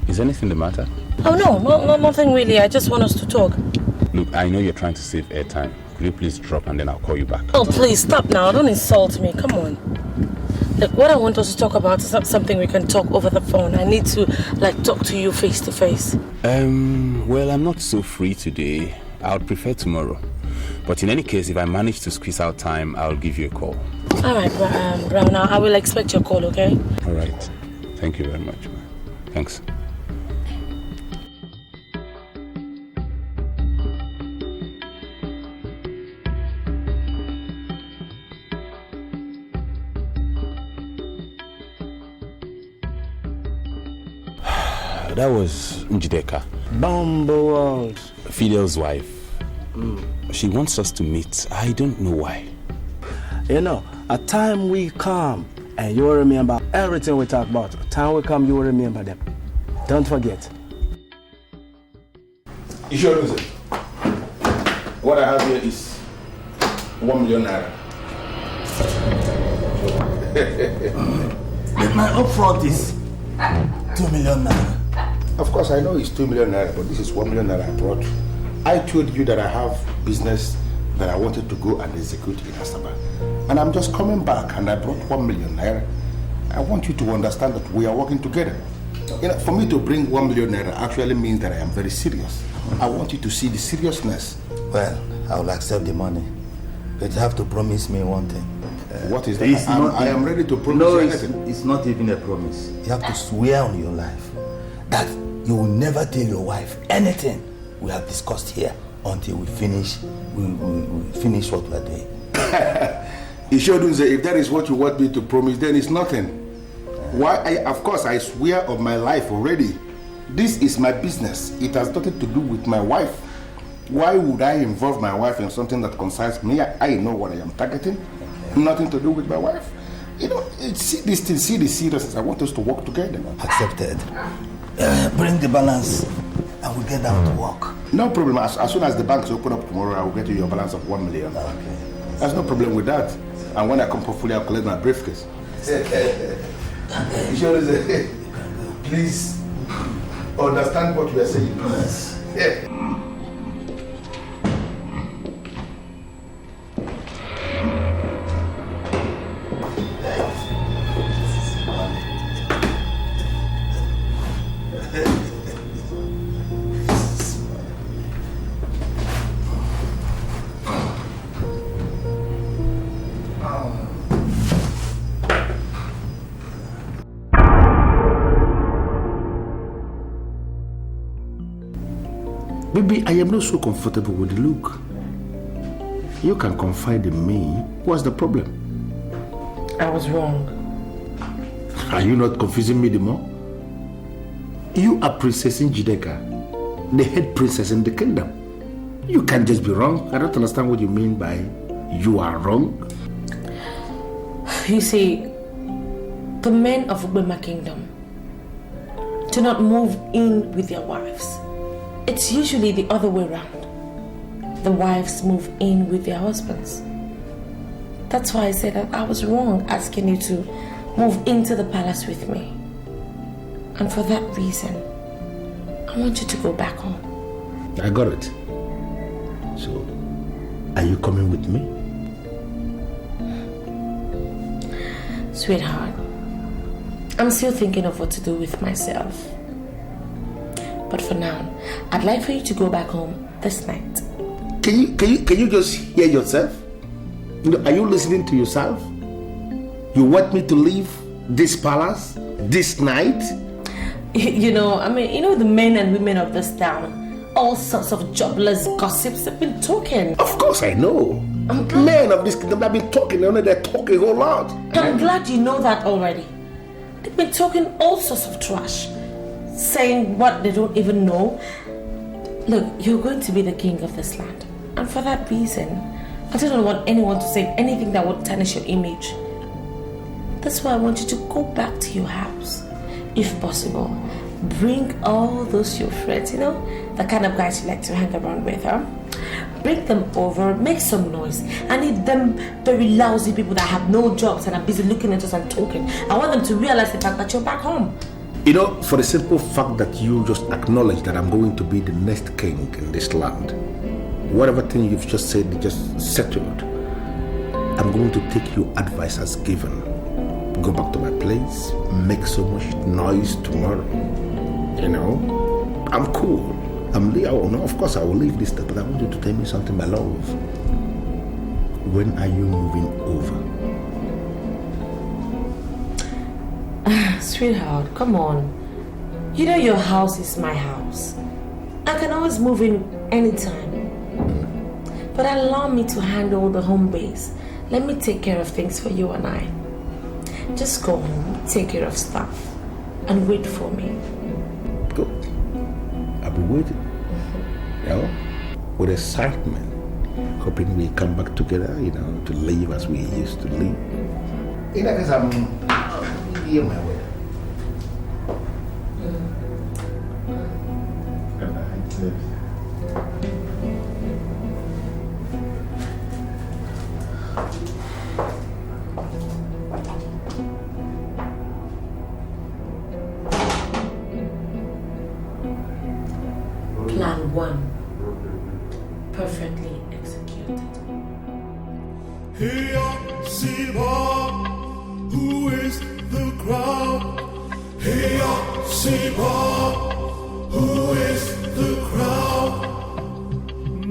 Is anything the matter? Oh no, nothing really. I just want us to talk. Look, I know you're trying to save airtime. Could you please drop and then I'll call you back? Oh, please stop now. Don't insult me. Come on. Look, what I want us to talk about is not something we can talk over the phone. I need to, talk to you face to face. Well, I'm not so free today. I would prefer tomorrow. But in any case, if I manage to squeeze out time, I'll give you a call. All right, Brown. Now I will expect your call, okay? All right. Thank you very much. Thanks. That was Njideka. Bumble World. Fidel's wife. She wants us to meet. I don't know why. You know, a time we come and you will remember everything we talk about. A time we come, you will remember them. Don't forget. You sure lose it? What I have here is 1 million naira. But my upfront is 2 million naira. Of course, I know it's 2 million naira, but this is 1 million naira I brought I told you that I have business that I wanted to go and execute in Asaba. And I'm just coming back and I brought 1 million naira. I want you to understand that we are working together. You know, for me to bring 1 million naira actually means that I am very serious. I want you to see the seriousness. Well, I will accept the money. But you have to promise me one thing. What is that? I am ready to promise you anything. It's not even a promise. You have to swear on your life that you will never tell your wife anything we have discussed here until we finish what we are doing. If that is what you want me to promise, then it's nothing. Why? Of course, I swear on my life already. This is my business. It has nothing to do with my wife. Why would I involve my wife in something that concerns me? I know what I am targeting. Nothing to do with my wife. You know, see this thing, see the seriousness. I want us to work together. Accepted. Bring the balance and we'll get down to work. No problem. As soon as the banks open up tomorrow, I will get you your balance of 1 million. Okay. There's no problem with that. And when I come hopefully, I'll collect my briefcase. Please understand what we are saying. Yes. Yeah. Baby, I am not so comfortable with the look. You can confide in me. What's the problem? I was wrong. Are you not confusing me the more? You are Princess Njideka, the head princess in the kingdom. You can't just be wrong. I don't understand what you mean by you are wrong. You see, the men of Ubema Kingdom do not move in with their wives. It's usually the other way around. The wives move in with their husbands. That's why I said that I was wrong asking you to move into the palace with me. And for that reason, I want you to go back home. I got it. So, are you coming with me? Sweetheart, I'm still thinking of what to do with myself. But for now, I'd like for you to go back home this night. Can you just hear yourself? You know, are you listening to yourself? You want me to leave this palace this night? You know, the men and women of this town, all sorts of jobless gossips have been talking. Of course I know. Men of this kingdom have been talking, they're talking a whole lot. I'm glad you know that already. They've been talking all sorts of trash, saying what they don't even know. Look, you're going to be the king of this land. And for that reason, I don't want anyone to say anything that would tarnish your image. That's why I want you to go back to your house. If possible, bring all those your friends, the kind of guys you like to hang around with, huh? Bring them over, make some noise. I need them very lousy people that have no jobs and are busy looking at us and talking. I want them to realize the fact that you're back home. For the simple fact that you just acknowledge that I'm going to be the next king in this land, whatever thing you've just said, you just settled. I'm going to take your advice as given. Go back to my place, make so much noise tomorrow. I'm cool. Of course I will leave this stuff, but I want you to tell me something, my love. When are you moving over? Sweetheart, come on. Your house is my house. I can always move in anytime. But allow me to handle the home base. Let me take care of things for you and I. Just go home, take care of stuff, and wait for me. Good. I'll be waiting. With excitement, hoping we come back together, to live as we used to live. In that case, I'm here my way. Plan 1. perfectly executed. Hey, Siba, who is the crowd? Hey, Siba, who is the crowd?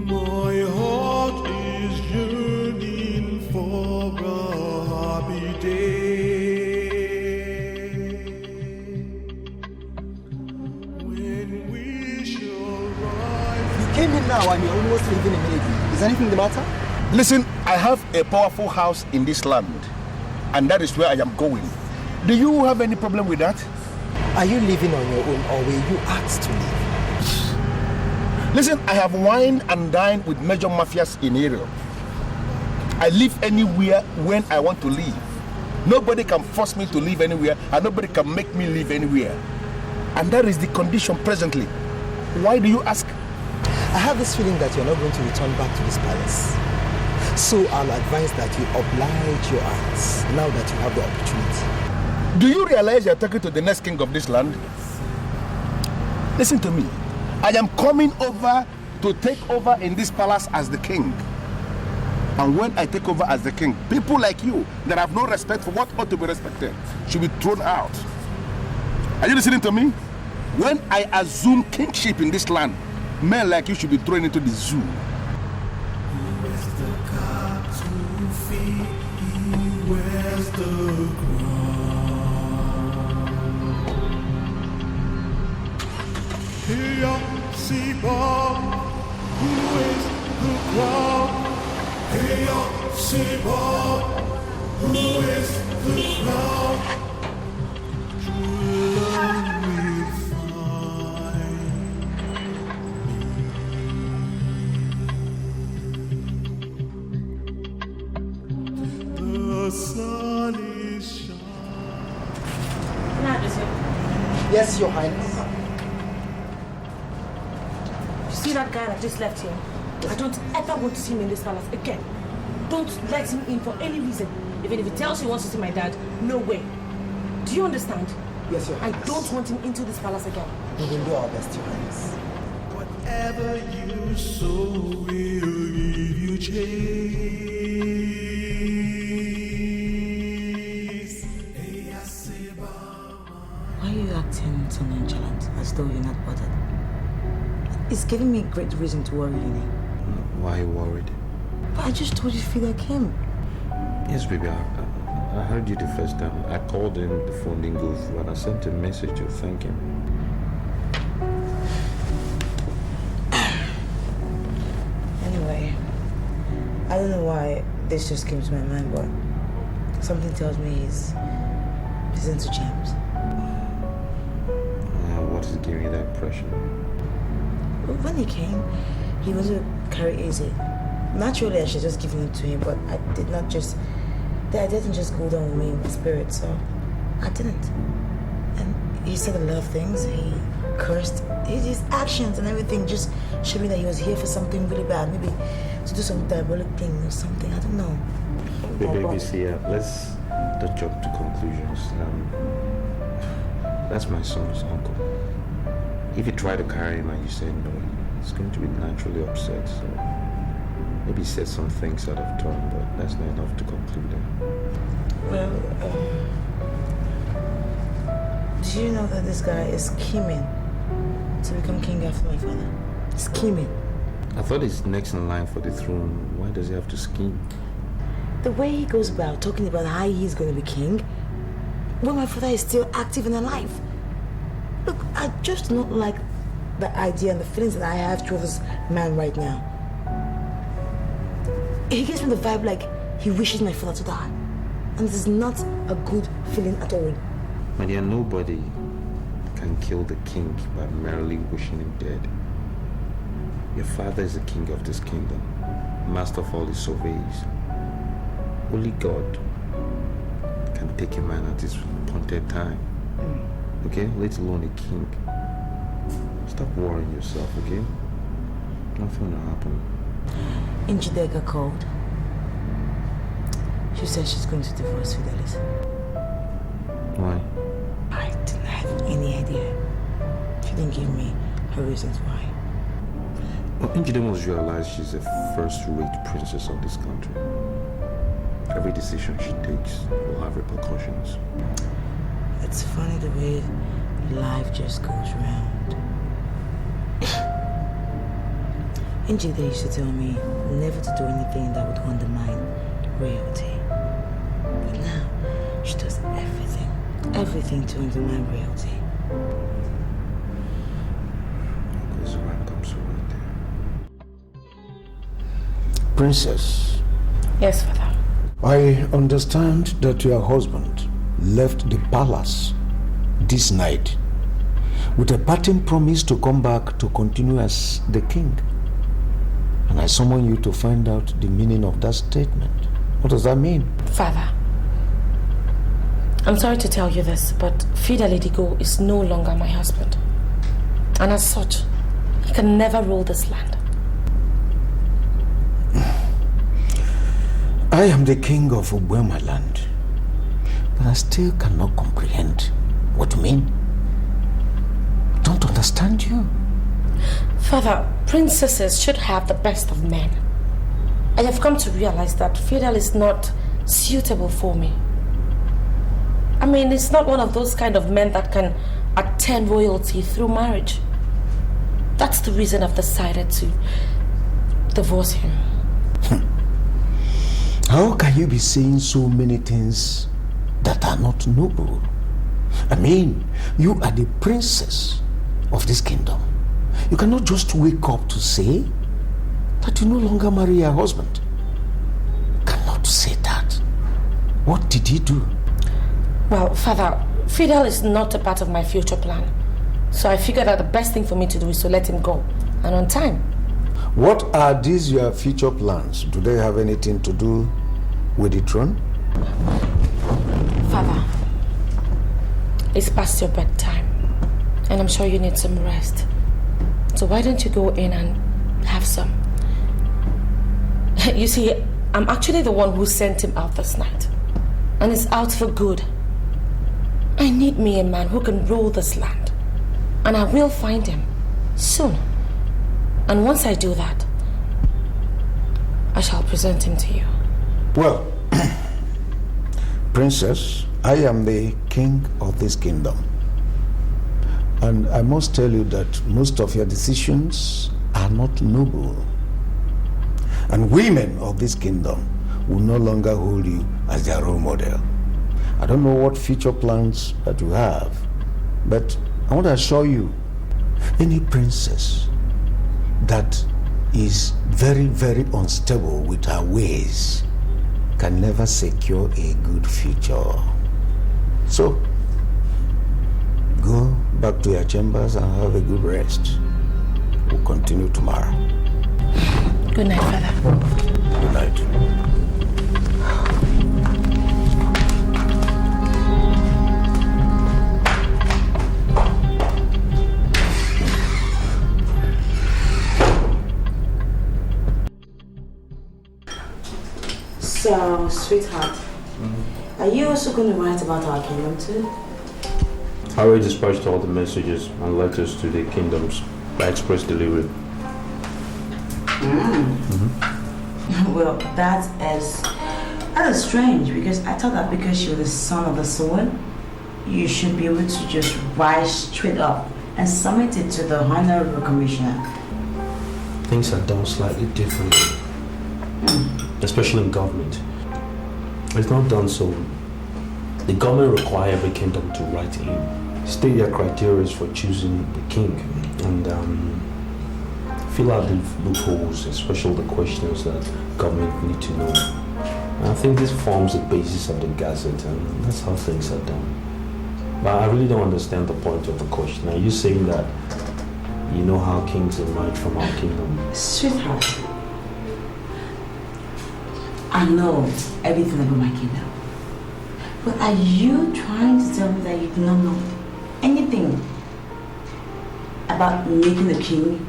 My heart is yearning for a happy day. When we shall rise. You came in now and you're almost leaving immediately. Is anything the matter? Listen, I have a powerful house in this land, and that is where I am going. Do you have any problem with that? Are you living on your own or will you ask to live? Listen, I have wined and dined with major mafias in Europe. I live anywhere when I want to live. Nobody can force me to live anywhere, and nobody can make me live anywhere. And that is the condition presently. Why do you ask? I have this feeling that you're not going to return back to this palace. So I'll advise that you oblige your aunts now that you have the opportunity. Do you realize you're talking to the next king of this land? Listen to me. I am coming over to take over in this palace as the king. And when I take over as the king, people like you that have no respect for what ought to be respected should be thrown out. Are you listening to me? When I assume kingship in this land, men like you should be thrown into the zoo. Where's the Hey, Siba, who is the crowd? Hey, Siba, who is the crowd? The sun is shining. Yes, Your Highness. See that guy that just left here? I don't ever want to see him in this palace again. Don't let him in for any reason. Even if he tells you he wants to see my dad, no way. Do you understand? Yes, Your Highness. I don't want him into this palace again. We will do our best, Your Highness. Whatever you sow will give you chase. Why are you acting so nonchalant, as though you're not bothered? It's giving me great reason to worry, you know. Why are you worried? But I just told you to feel like him. Yes, baby, I heard you the first time. I called in, the phone didn't go through, and I sent a message to thank him. Anyway, I don't know why this just came to my mind, but something tells me he's into James. What is giving you that impression? When he came, he wasn't carry easy. Naturally, I should just give it to him, but I didn't just go down with me in my spirit, so I didn't. And he said a lot of things. He cursed. His actions and everything just showed me that he was here for something really bad, maybe to do some diabolic thing or something. I don't know. Baby, see, let's not jump to conclusions. That's my son's uncle. If you try to carry him and you say no, he's going to be naturally upset. So maybe he said some things out of turn, but that's not enough to conclude him. Well, do you know that this guy is scheming to become king after my father? Scheming. I thought he's next in line for the throne. Why does he have to scheme? The way he goes about talking about how he's going to be king, when my father is still active and alive. Look, I just don't like the idea and the feelings that I have towards this man right now. He gives me the vibe like he wishes my father to die. And this is not a good feeling at all. My dear, nobody can kill the king by merely wishing him dead. Your father is the king of this kingdom, master of all his surveys. Only God can take a man at his appointed time. Okay? Let alone a king. Stop worrying yourself, okay? Nothing will happen. Dike called. She said she's going to divorce Fidelis. Why? I didn't have any idea. She didn't give me her reasons why. Well, Njide must realize she's a first-rate princess of this country. Every decision she takes will have repercussions. It's funny the way life just goes round. Njide used to tell me never to do anything that would undermine royalty. But now, she does everything to undermine royalty. Princess. Yes, Father. I understand that your husband left the palace this night with a parting promise to come back to continue as the king. And I summon you to find out the meaning of that statement. What does that mean? Father, I'm sorry to tell you this, but Fidel Dike is no longer my husband. And as such, he can never rule this land. I am the king of Ubwema land, but I still cannot comprehend what you mean. I don't understand you. Father, princesses should have the best of men. I have come to realize that Fidel is not suitable for me. I mean, he's not one of those kind of men that can attain royalty through marriage. That's the reason I've decided to divorce him. How can you be saying so many things that are not noble? I mean, you are the princess of this kingdom. You cannot just wake up to say that you no longer marry your husband. You cannot say that. What did he do? Well, Father, Fidel is not a part of my future plan. So I figured that the best thing for me to do is to let him go, and on time. What are these your future plans? Do they have anything to do with the throne? Father, it's past your bedtime, and I'm sure you need some rest. So why don't you go in and have some? You see, I'm actually the one who sent him out this night, and it's out for good. I need me a man who can rule this land, and I will find him soon. And once I do that, I shall present him to you. Well, Princess, I am the king of this kingdom. And I must tell you that most of your decisions are not noble. And women of this kingdom will no longer hold you as their role model. I don't know what future plans that you have, but I want to assure you, any princess that is very, very unstable with her ways can never secure a good future. So, go back to your chambers and have a good rest. We'll continue tomorrow. Good night, Father. Good night. So, sweetheart, are you also going to write about our kingdom too? I already dispatched all the messages and letters to the kingdoms by express delivery. Well, that is strange, because I thought that because you're the son of the soul, you should be able to just rise straight up and submit it to the Honorable Commissioner. Things are done slightly differently, especially in government. It's not done so. The government requires every kingdom to write in, state their criteria for choosing the king, and fill out the loopholes, especially the questions that government need to know. And I think this forms the basis of the Gazette, and that's how things are done. But I really don't understand the point of the question. Are you saying that you know how kings emerge from our kingdom? Sweetheart, I know everything about my kingdom. But are you trying to tell me that you do not know anything about making a king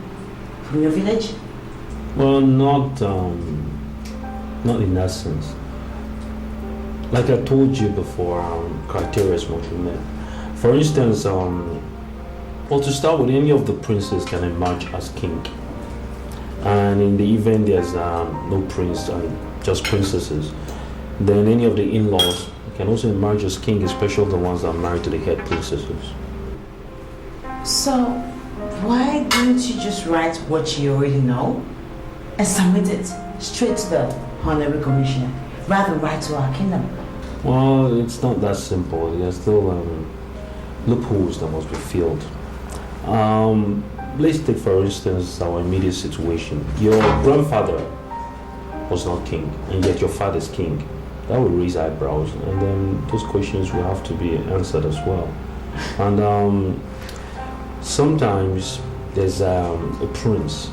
from your village? Well, not in that sense. Like I told you before, criteria is what we met. For instance, well, to start with, any of the princes can emerge as king. And in the event there's no prince and just princesses, then any of the in-laws can also emerge as king, especially the ones that are married to the head princesses. So, why didn't you just write what you already know and submit it straight to the honorary commissioner rather than write to our kingdom? Well, it's not that simple. There's still loopholes that must be filled. Let's take, for instance, our immediate situation. Your grandfather was not king, and yet your father's king. That will raise eyebrows, and then those questions will have to be answered as well. And sometimes there's a prince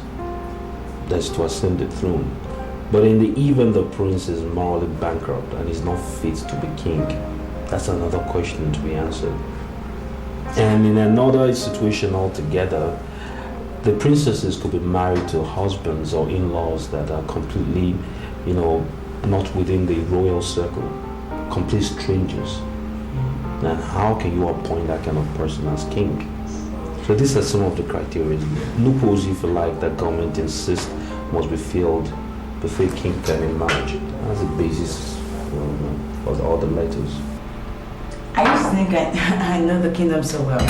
that's to ascend the throne, but in the event the prince is morally bankrupt and is not fit to be king, that's another question to be answered. And in another situation altogether, the princesses could be married to husbands or in-laws that are completely, not within the royal circle, complete strangers. And how can you appoint that kind of person as king? So these are some of the criteria. Loopholes, if you like, that government insists must be filled before a king can emerge. That's the basis for all the letters. I used to think I know the kingdom so well.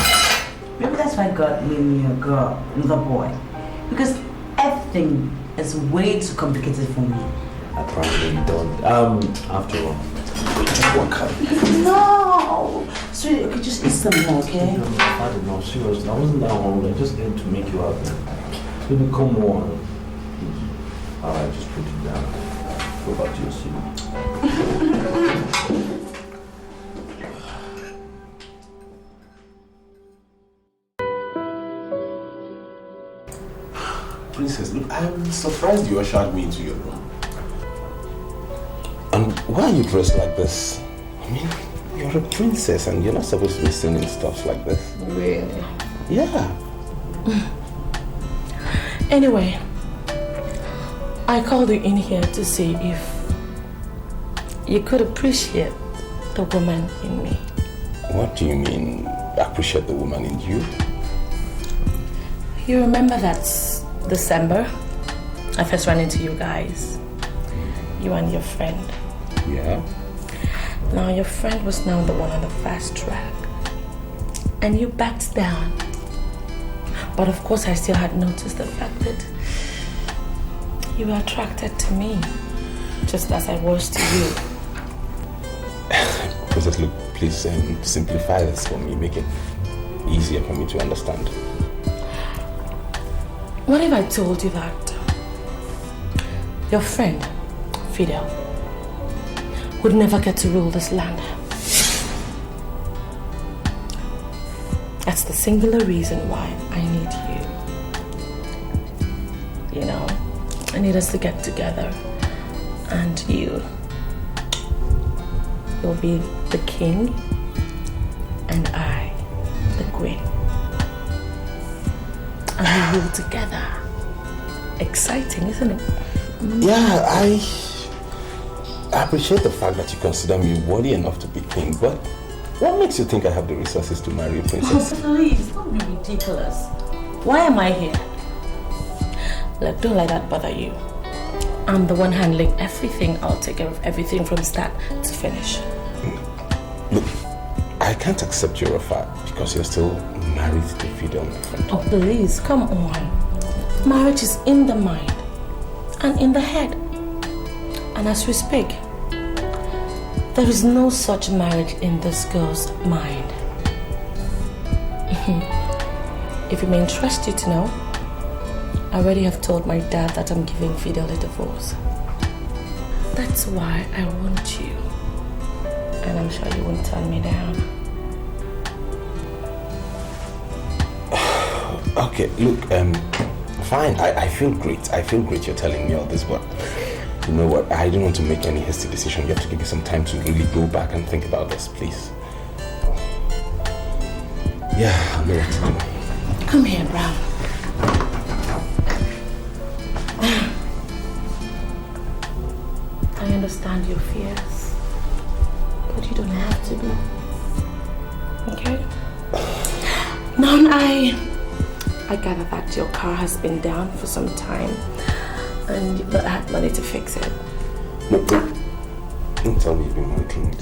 Maybe that's why God made me a girl, another boy. Because everything is way too complicated for me. I probably don't. After all. No! Sweetie, okay, just eat some more, okay? I don't know, seriously. I wasn't that hungry. I just ate to make you happy. Maybe come on. Alright, just put it down. Go back to your seat. Princess, look, I'm surprised you ushered me into your room. And why are you dressed like this? I mean, you're a princess and you're not supposed to be singing stuff like this. Really? Yeah. Anyway, I called you in here to see if you could appreciate the woman in me. What do you mean, appreciate the woman in you? You remember that December, I first ran into you guys, you and your friend. Yeah. Now your friend was now the one on the fast track, and you backed down. But of course I still had noticed the fact that you were attracted to me, just as I was to you. Princess, look, please simplify this for me, make it easier for me to understand. What if I told you that your friend, Fidel, would never get to rule this land? That's the singular reason why I need you. You know, I need us to get together, and you'll be the king, and I, the queen. And we rule together. Exciting, isn't it? Yeah, I appreciate the fact that you consider me worthy enough to be king, but what makes you think I have the resources to marry a princess? Oh, please, don't be ridiculous. Why am I here? Look, don't let that bother you. I'm the one handling everything. I'll take care of everything from start to finish. Look, I can't accept your offer because you're still married to Fidel, my friend. Oh, please, come on. Marriage is in the mind and in the head. And as we speak, there is no such marriage in this girl's mind. If it may interest you to know, I already have told my dad that I'm giving Fidel a divorce. That's why I want you. And I'm sure you won't turn me down. Okay, look, fine, I feel great. I feel great you're telling me all this, but you know what? I don't want to make any hasty decision. You have to give me some time to really go back and think about this, please. Yeah, I know what to do. Come here, Brown. I understand your fears, but you don't have to be. Okay? Now I gather that your car has been down for some time and you've not had money to fix it. No, don't tell me you've been working.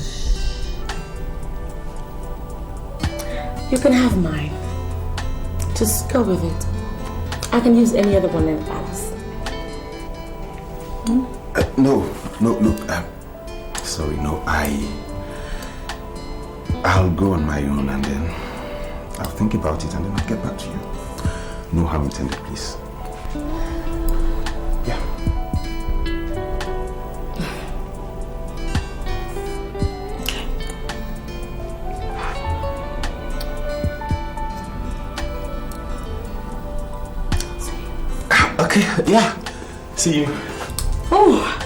You can have mine. Just go with it. I can use any other one in the palace. No, look, sorry, no, I'll go on my own and then I'll think about it and then I'll get back to you. No harm intended, please. Yeah. Okay, yeah. See you. Oh.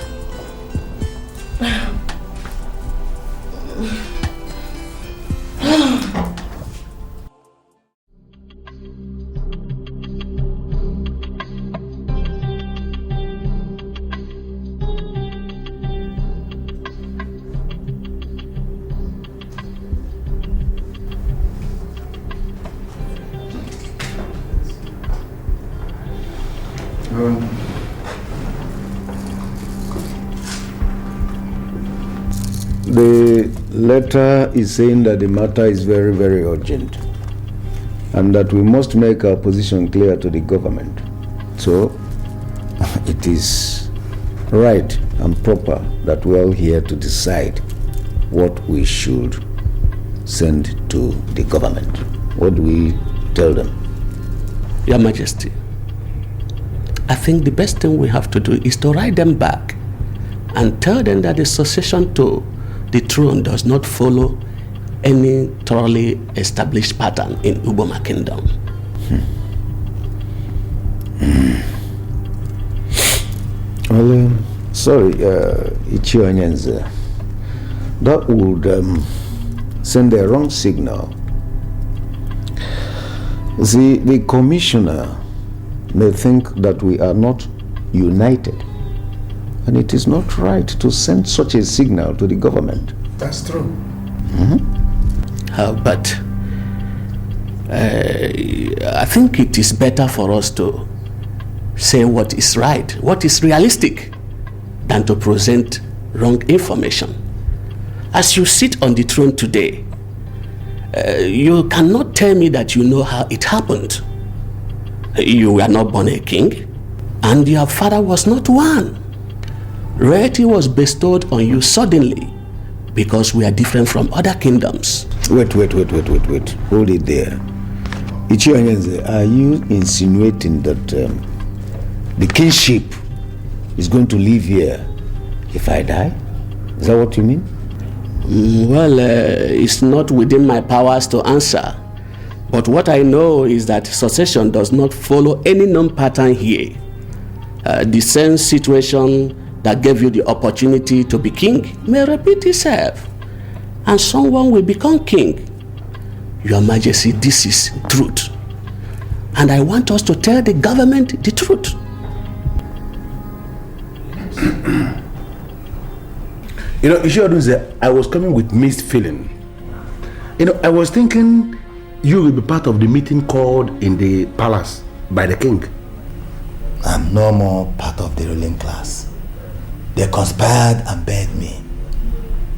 The letter is saying that the matter is very, very urgent and that we must make our position clear to the government. So, it is right and proper that we are all here to decide what we should send to the government. What do we tell them? Your Majesty, I think the best thing we have to do is to write them back and tell them that the succession to the throne does not follow any thoroughly established pattern in Uboma Kingdom. Well, sorry, Iyke, that would send a wrong signal. See, the commissioner may think that we are not united. And it is not right to send such a signal to the government. That's true. But I think it is better for us to say what is right, what is realistic, than to present wrong information. As you sit on the throne today, you cannot tell me that you know how it happened. You were not born a king, and your father was not one. Royalty was bestowed on you suddenly because we are different from other kingdoms. Wait. Hold it there. Iyke, are you insinuating that the kingship is going to live here if I die? Is that what you mean? Well, it's not within my powers to answer. But what I know is that succession does not follow any known pattern here. The same situation that gave you the opportunity to be king may repeat itself, and someone will become king. Your Majesty, this is truth, and I want us to tell the government the truth. You know, Iyke, I was coming with mixed feeling. You know, I was thinking you will be part of the meeting called in the palace by the king. I'm no more part of the ruling class. They conspired and begged me.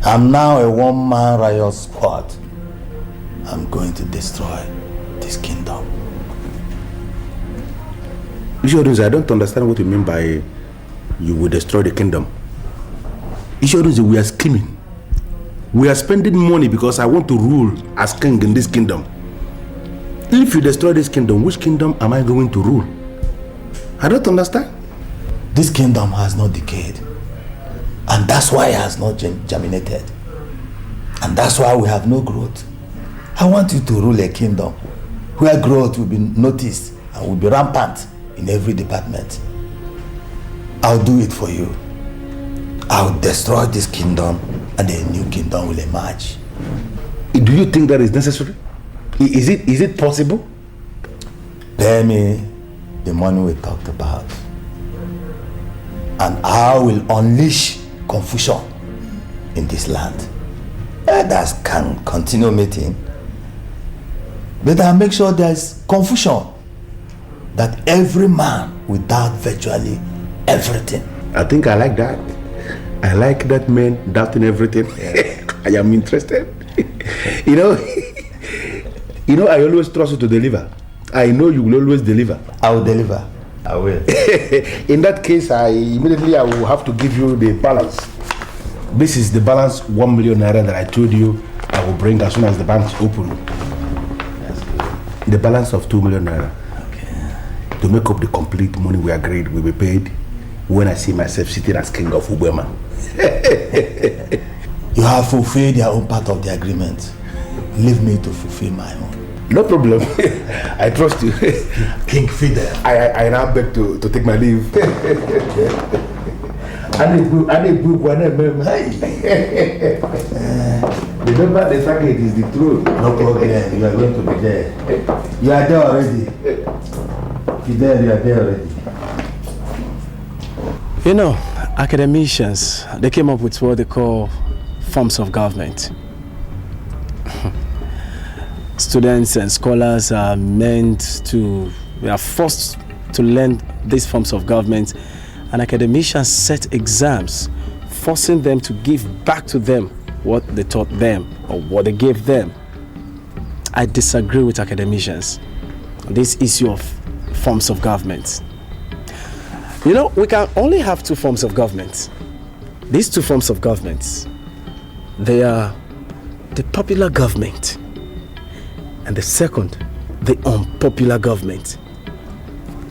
I'm now a one-man riot squad. I'm going to destroy this kingdom. Iyke, I don't understand what you mean by you will destroy the kingdom. Iyke, we are scheming. We are spending money because I want to rule as king in this kingdom. If you destroy this kingdom, which kingdom am I going to rule? I don't understand. This kingdom has not decayed. And that's why it has not germinated. And that's why we have no growth. I want you to rule a kingdom where growth will be noticed and will be rampant in every department. I'll do it for you. I'll destroy this kingdom and a new kingdom will emerge. Do you think that is necessary? Is it possible? Pay me the money we talked about, and I will unleash confusion in this land. Others can continue meeting, but I'll make sure there's confusion that every man will doubt virtually everything. I think I like that. I like that man doubting everything. I am interested. you know, I always trust you to deliver. I know you will always deliver. I will deliver. I will. In that case, I will have to give you the balance. This is the balance 1 million naira that I told you I will bring as soon as the banks open. That's good. The balance of 2 million naira. Okay. To make up the complete money we agreed will be paid when I see myself sitting as king of Ubema. You have fulfilled your own part of the agreement. Leave me to fulfill my own. No problem. I trust you. King Fidel. I now beg to take my leave. Remember, the target is the throne. No problem. You are going to be there. You are there already. Fidel, you are there already. You know, academicians, they came up with what they call forms of government. Students and scholars are forced to learn these forms of government, and academicians set exams, forcing them to give back to them what they taught them or what they gave them. I disagree with academicians on this issue of forms of government. You know, we can only have two forms of government. These two forms of government, they are the popular government, and the second, the unpopular government.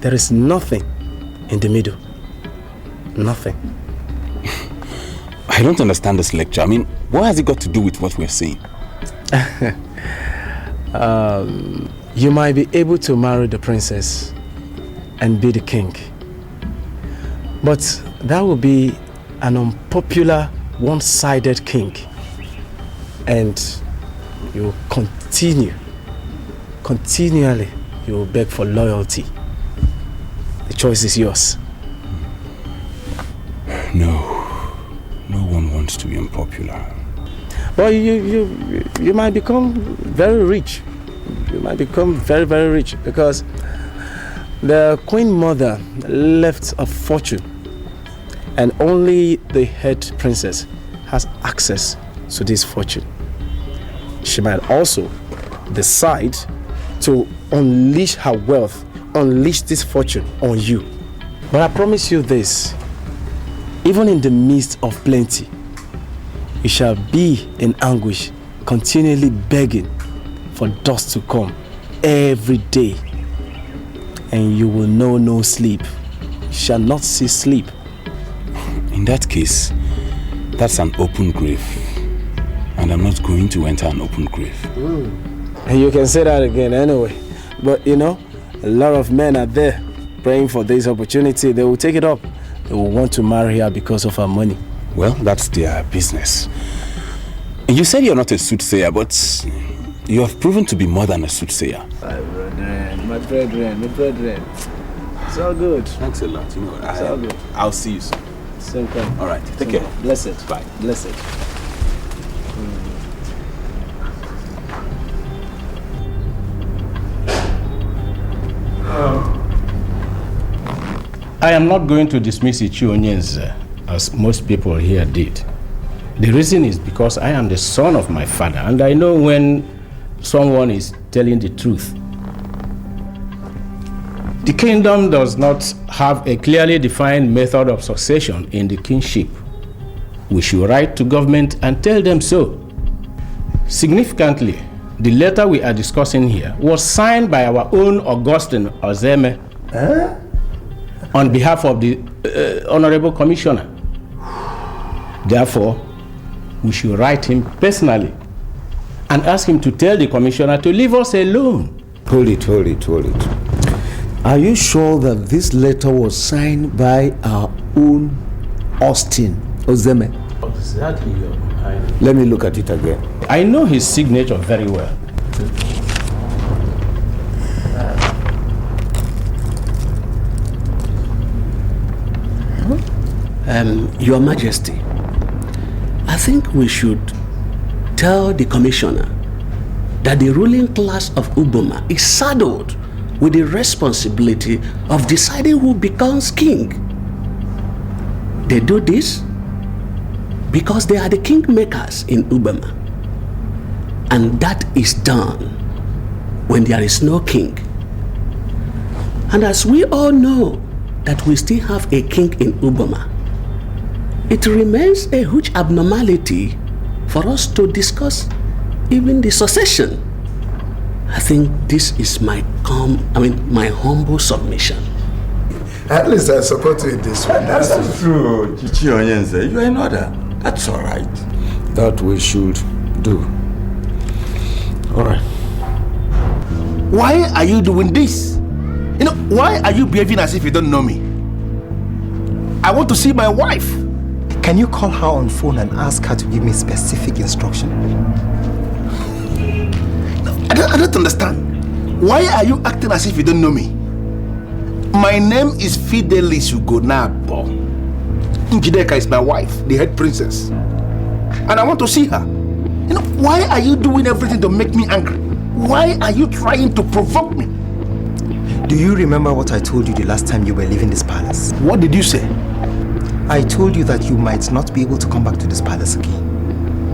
There is nothing in the middle. Nothing. I don't understand this lecture. I mean, what has it got to do with what we're saying? You might be able to marry the princess and be the king. But that will be an unpopular, one-sided king. And you will continually, you will beg for loyalty. The choice is yours. No one wants to be unpopular. But you might become very rich. You might become very, very rich because the Queen Mother left a fortune and only the head princess has access to this fortune. She might also decide to unleash her wealth, unleash this fortune on you. But I promise you this, even in the midst of plenty, you shall be in anguish, continually begging for dust to come every day. And you will know no sleep. You shall not see sleep. In that case, that's an open grave. And I'm not going to enter an open grave. And you can say that again anyway. But you know, a lot of men are there praying for this opportunity. They will take it up. They will want to marry her because of her money. Well, that's their business. You said you're not a soothsayer, but you have proven to be more than a soothsayer. My brethren. It's all good. Thanks a lot. You know, it's all good. I'll see you soon. Same time. All right. Take care. Blessed. Bye. Blessed. I am not going to dismiss Ichionyens as most people here did. The reason is because I am the son of my father, and I know when someone is telling the truth. The kingdom does not have a clearly defined method of succession in the kingship. We should write to government and tell them so. Significantly, the letter we are discussing here was signed by our own Augustine Ozeme on behalf of the Honorable Commissioner. Therefore, we should write him personally and ask him to tell the Commissioner to leave us alone. Hold it. Are you sure that this letter was signed by our own Austin Ozeme? Exactly, Your Highness. Let me look at it again. I know his signature very well. Your Majesty, I think we should tell the Commissioner that the ruling class of Uboma is saddled with the responsibility of deciding who becomes king. They do this because they are the kingmakers in Ubama. And that is done when there is no king. And as we all know that we still have a king in Ubama, it remains a huge abnormality for us to discuss even the succession. I think this is my humble submission. At least I support you in this one. That's true, Chichi Onyenze. You are in order. That's all right. That we should do. All right. Why are you doing this? You know, why are you behaving as if you don't know me? I want to see my wife. Can you call her on phone and ask her to give me specific instruction? I don't understand. Why are you acting as if you don't know me? My name is Fidelis Ugonabo. Njideka is my wife, the head princess. And I want to see her. You know, why are you doing everything to make me angry? Why are you trying to provoke me? Do you remember what I told you the last time you were leaving this palace? What did you say? I told you that you might not be able to come back to this palace again.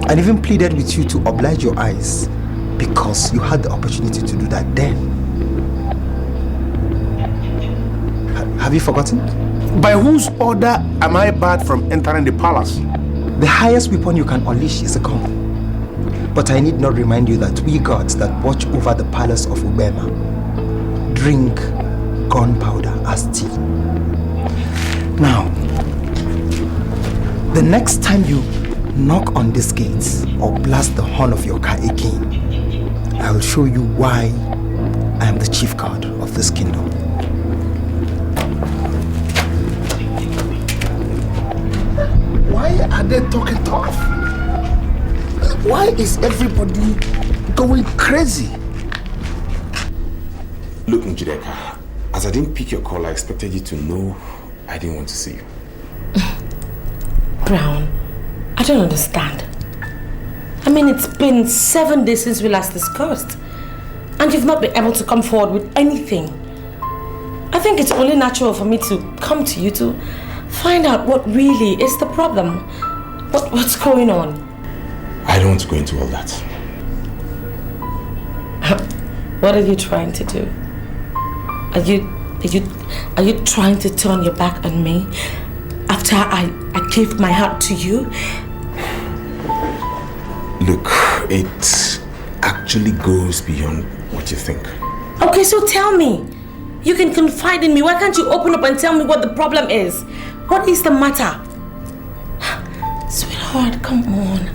And even pleaded with you to oblige your eyes because you had the opportunity to do that then. Have you forgotten? By whose order am I barred from entering the palace? The highest weapon you can unleash is a gun. But I need not remind you that we gods that watch over the palace of Ubema drink gunpowder as tea. Now, the next time you knock on these gates or blast the horn of your car again, I will show you why I am the chief god of this kingdom. Why are they talking tough? Why is everybody going crazy? Look, Njideka, as I didn't pick your call, I expected you to know I didn't want to see you. Brown, I don't understand. I mean, it's been 7 days since we last discussed, and you've not been able to come forward with anything. I think it's only natural for me to come to you to find out what really is the problem. What's going on? I don't want to go into all that. What are you trying to do? Are you trying to turn your back on me after I gave my heart to you? Look, it actually goes beyond what you think. Okay, so tell me. You can confide in me. Why can't you open up and tell me what the problem is? What is the matter? Sweetheart, come on.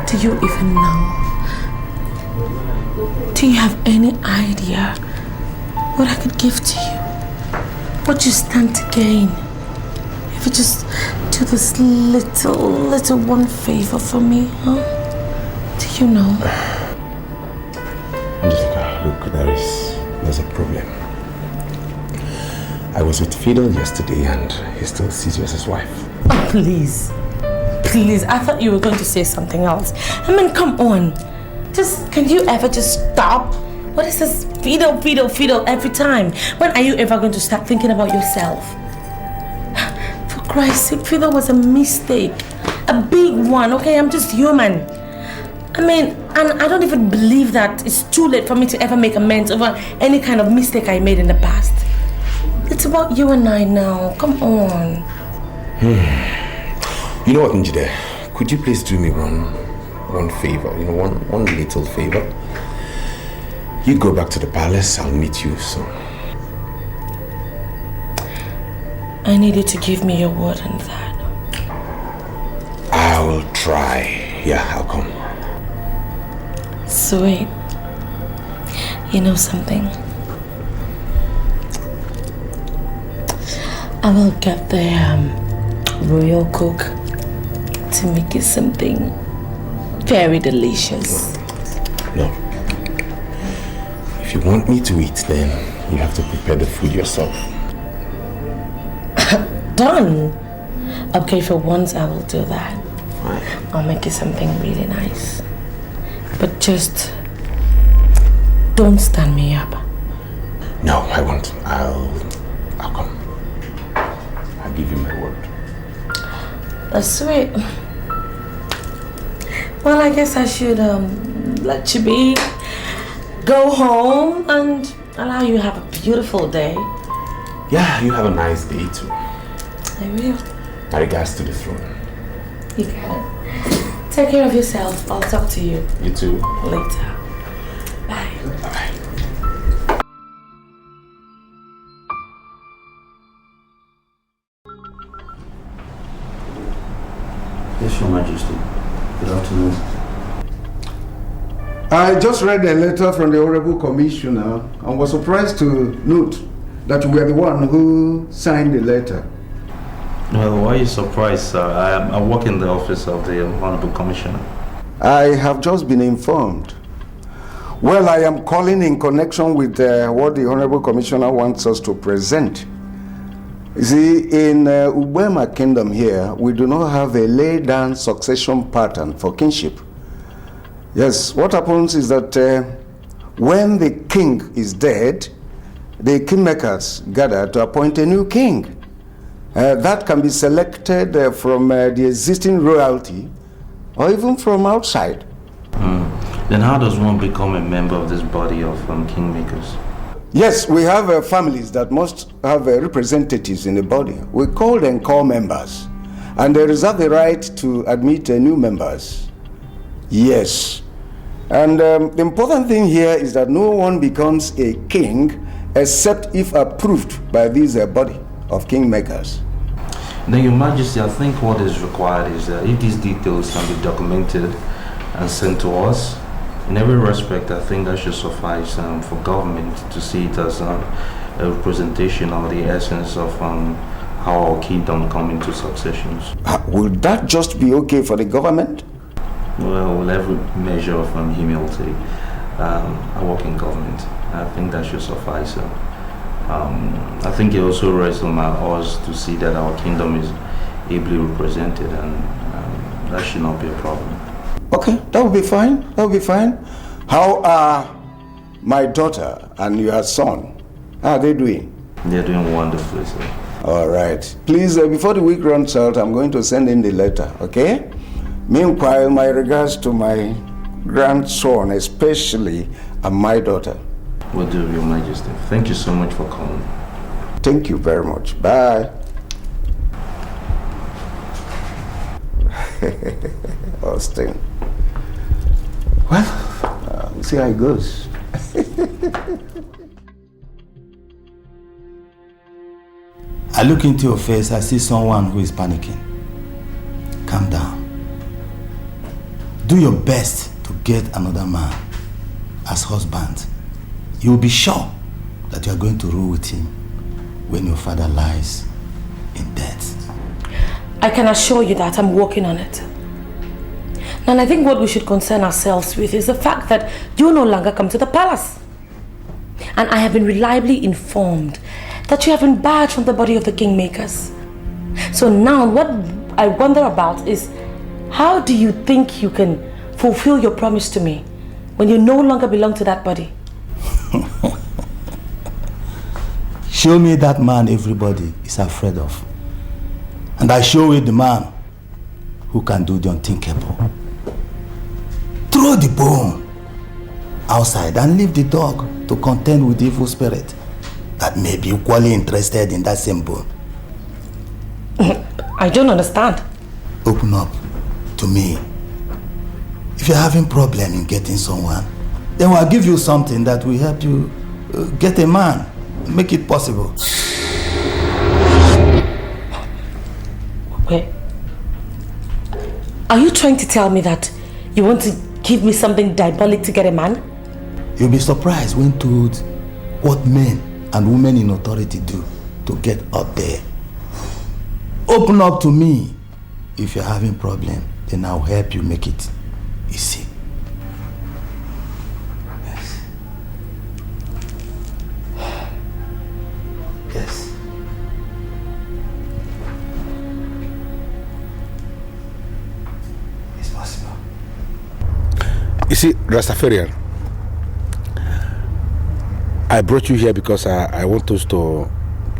Do you even know? Do you have any idea what I could give to you? What you stand to gain? If you just do this little one favor for me, huh? Do you know? Angelica, look, there's a problem. I was with Fidel yesterday and he still sees you as his wife. Oh, please. Please, I thought you were going to say something else. I mean, come on. Can you ever just stop? What is this Fidel every time? When are you ever going to start thinking about yourself? For Christ's sake, Fidel was a mistake. A big one, okay? I'm just human. I mean, and I don't even believe that it's too late for me to ever make amends over any kind of mistake I made in the past. It's about you and I now. Come on. You know what, Njide? Could you please do me one favor? You know, one little favor? You go back to the palace. I'll meet you soon. I need you to give me your word on that. I will try. Yeah, I'll come. Sweet. You know something? I will get the royal cook to make you something very delicious. No. If you want me to eat, then you have to prepare the food yourself. Done. Okay, for once I will do that. I'll make you something really nice. But just Don't stand me up. No, I won't. I'll come. I'll give you my word. That's sweet. Well, I guess I should let you be. Go home and allow you to have a beautiful day. Yeah, you have a nice day too. I will. My regards to the throne. You got it. Take care of yourself. I'll talk to you. You too. Later. Bye. Bye. Yes, Your Majesty. Good afternoon. I just read a letter from the Honorable Commissioner and was surprised to note that you were the one who signed the letter. Well, why are you surprised, sir? I work in the office of the Honorable Commissioner. I have just been informed. Well, I am calling in connection with what the Honorable Commissioner wants us to present. You see, in Ubema Kingdom here, we do not have a laid-down succession pattern for kingship. Yes, what happens is that when the king is dead, the kingmakers gather to appoint a new king. That can be selected from the existing royalty or even from outside. Then how does one become a member of this body of kingmakers? Yes, we have families that must have representatives in the body. We call them core members, and they reserve the right to admit new members. Yes. And the important thing here is that no one becomes a king except if approved by this body of kingmakers. Then, Your Majesty, I think what is required is that if these details can be documented and sent to us, in every respect, I think that should suffice for government to see it as a representation of the essence of how our kingdom come into successions. Will that just be okay for the government? Well, with every measure of humility, I work in government. I think that should suffice. I think it also rests on us to see that our kingdom is ably represented, and that should not be a problem. Okay, that will be fine. That will be fine. How are my daughter and your son? How are they doing? They're doing wonderfully, sir. All right. Please, before the week runs out, I'm going to send in the letter, okay? Meanwhile, my regards to my grandson, especially, and my daughter. Will do, Your Majesty. Thank you so much for calling. Thank you very much. Bye. Austin. Well, we'll see how it goes. I look into your face, I see someone who is panicking. Calm down. Do your best to get another man as husband. You will be sure that you are going to rule with him when your father lies in death. I can assure you that I'm working on it. And I think what we should concern ourselves with is the fact that you no longer come to the palace. And I have been reliably informed that you have been barred from the body of the kingmakers. So now what I wonder about is, how do you think you can fulfill your promise to me when you no longer belong to that body? Show me that man everybody is afraid of. And I show you the man who can do the unthinkable. Throw the bone outside and leave the dog to contend with the evil spirit that may be equally interested in that same bone. I don't understand. Open up to me. If you're having problem in getting someone, then I'll give you something that will help you get a man. Make it possible. Wait. Are you trying to tell me that you want to give me something diabolic to get a man? You'll be surprised when told what men and women in authority do to get up there. Open up to me. If you're having problem, then I'll help you make it easy. Yes. Yes. It's possible. You see, Rastafarian, I brought you here because I want us to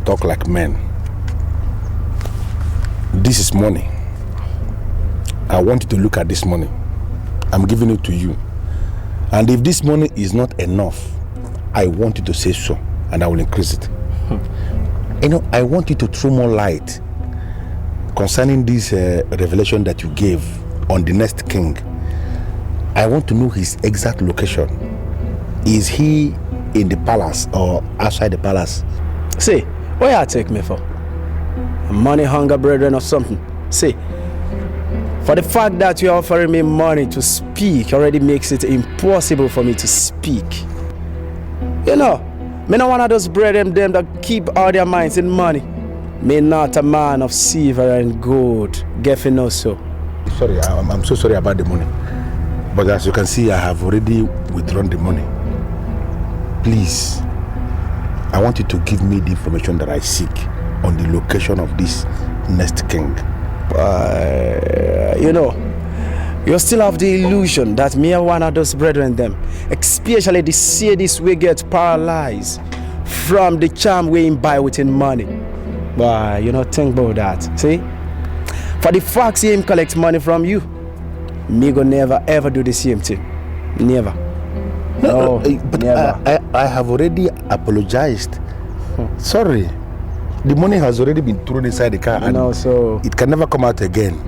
talk like men. This is money. I want you to look at this money. I'm giving it to you. And if this money is not enough, I want you to say so, and I will increase it. You know, I want you to throw more light concerning this revelation that you gave on the next king. I want to know his exact location. Is he in the palace or outside the palace? See, what you take me for? Money hunger brethren or something? See, for the fact that you're offering me money to speak already makes it impossible for me to speak. You know, me not one of those brethren them that keep all their minds in money. Me not a man of silver and gold. Get to know so. Sorry, I'm so sorry about the money. But as you can see, I have already withdrawn the money. Please, I want you to give me the information that I seek on the location of this next king. You know, you still have the illusion that me and one of those brethren them, especially the sadist we get paralyzed from the charm we buy within money. But you know, think about that. See? For the facts him collect money from you, me go never ever do the same thing. Never. No, but never. I have already apologized. Sorry. The money has already been thrown inside the car, and so it can never come out again.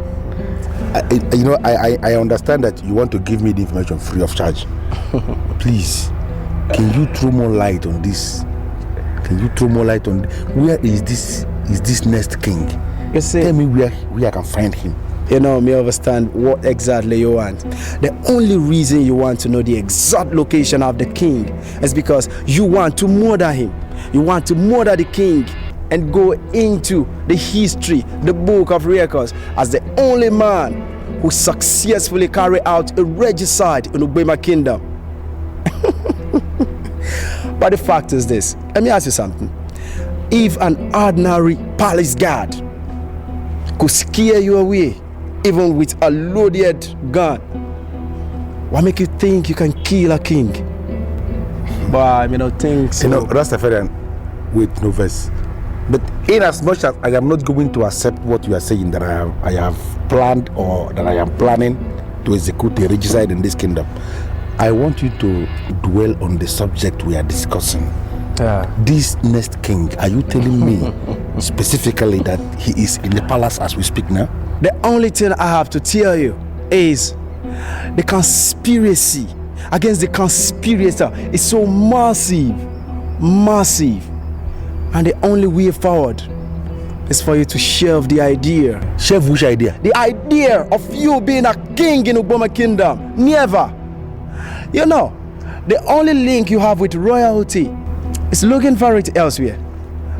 I understand that you want to give me the information free of charge. Please, can you throw more light on this? Can you throw more light on where is this next king? You see, tell me where I can find him. You know, me understand what exactly you want. The only reason you want to know the exact location of the king is because you want to murder him. You want to murder the king and go into the history, the book of records, as the only man who successfully carried out a regicide in Ugbema kingdom. But the fact is this, let me ask you something. If an ordinary palace guard could scare you away, even with a loaded gun, what make you think you can kill a king? But I don't think so. You know, Rastafarian, wait, no verse. But in as much as I am not going to accept what you are saying, that I have planned or that I am planning to execute a regicide in this kingdom, I want you to dwell on the subject we are discussing. This next king, are you telling me specifically that he is in the palace as we speak now? The only thing I have to tell you is the conspiracy against the conspirator is so massive. And the only way forward is for you to shelve the idea. Shelve which idea? The idea of you being a king in Ugboma kingdom. Never. You know, the only link you have with royalty is looking for it elsewhere.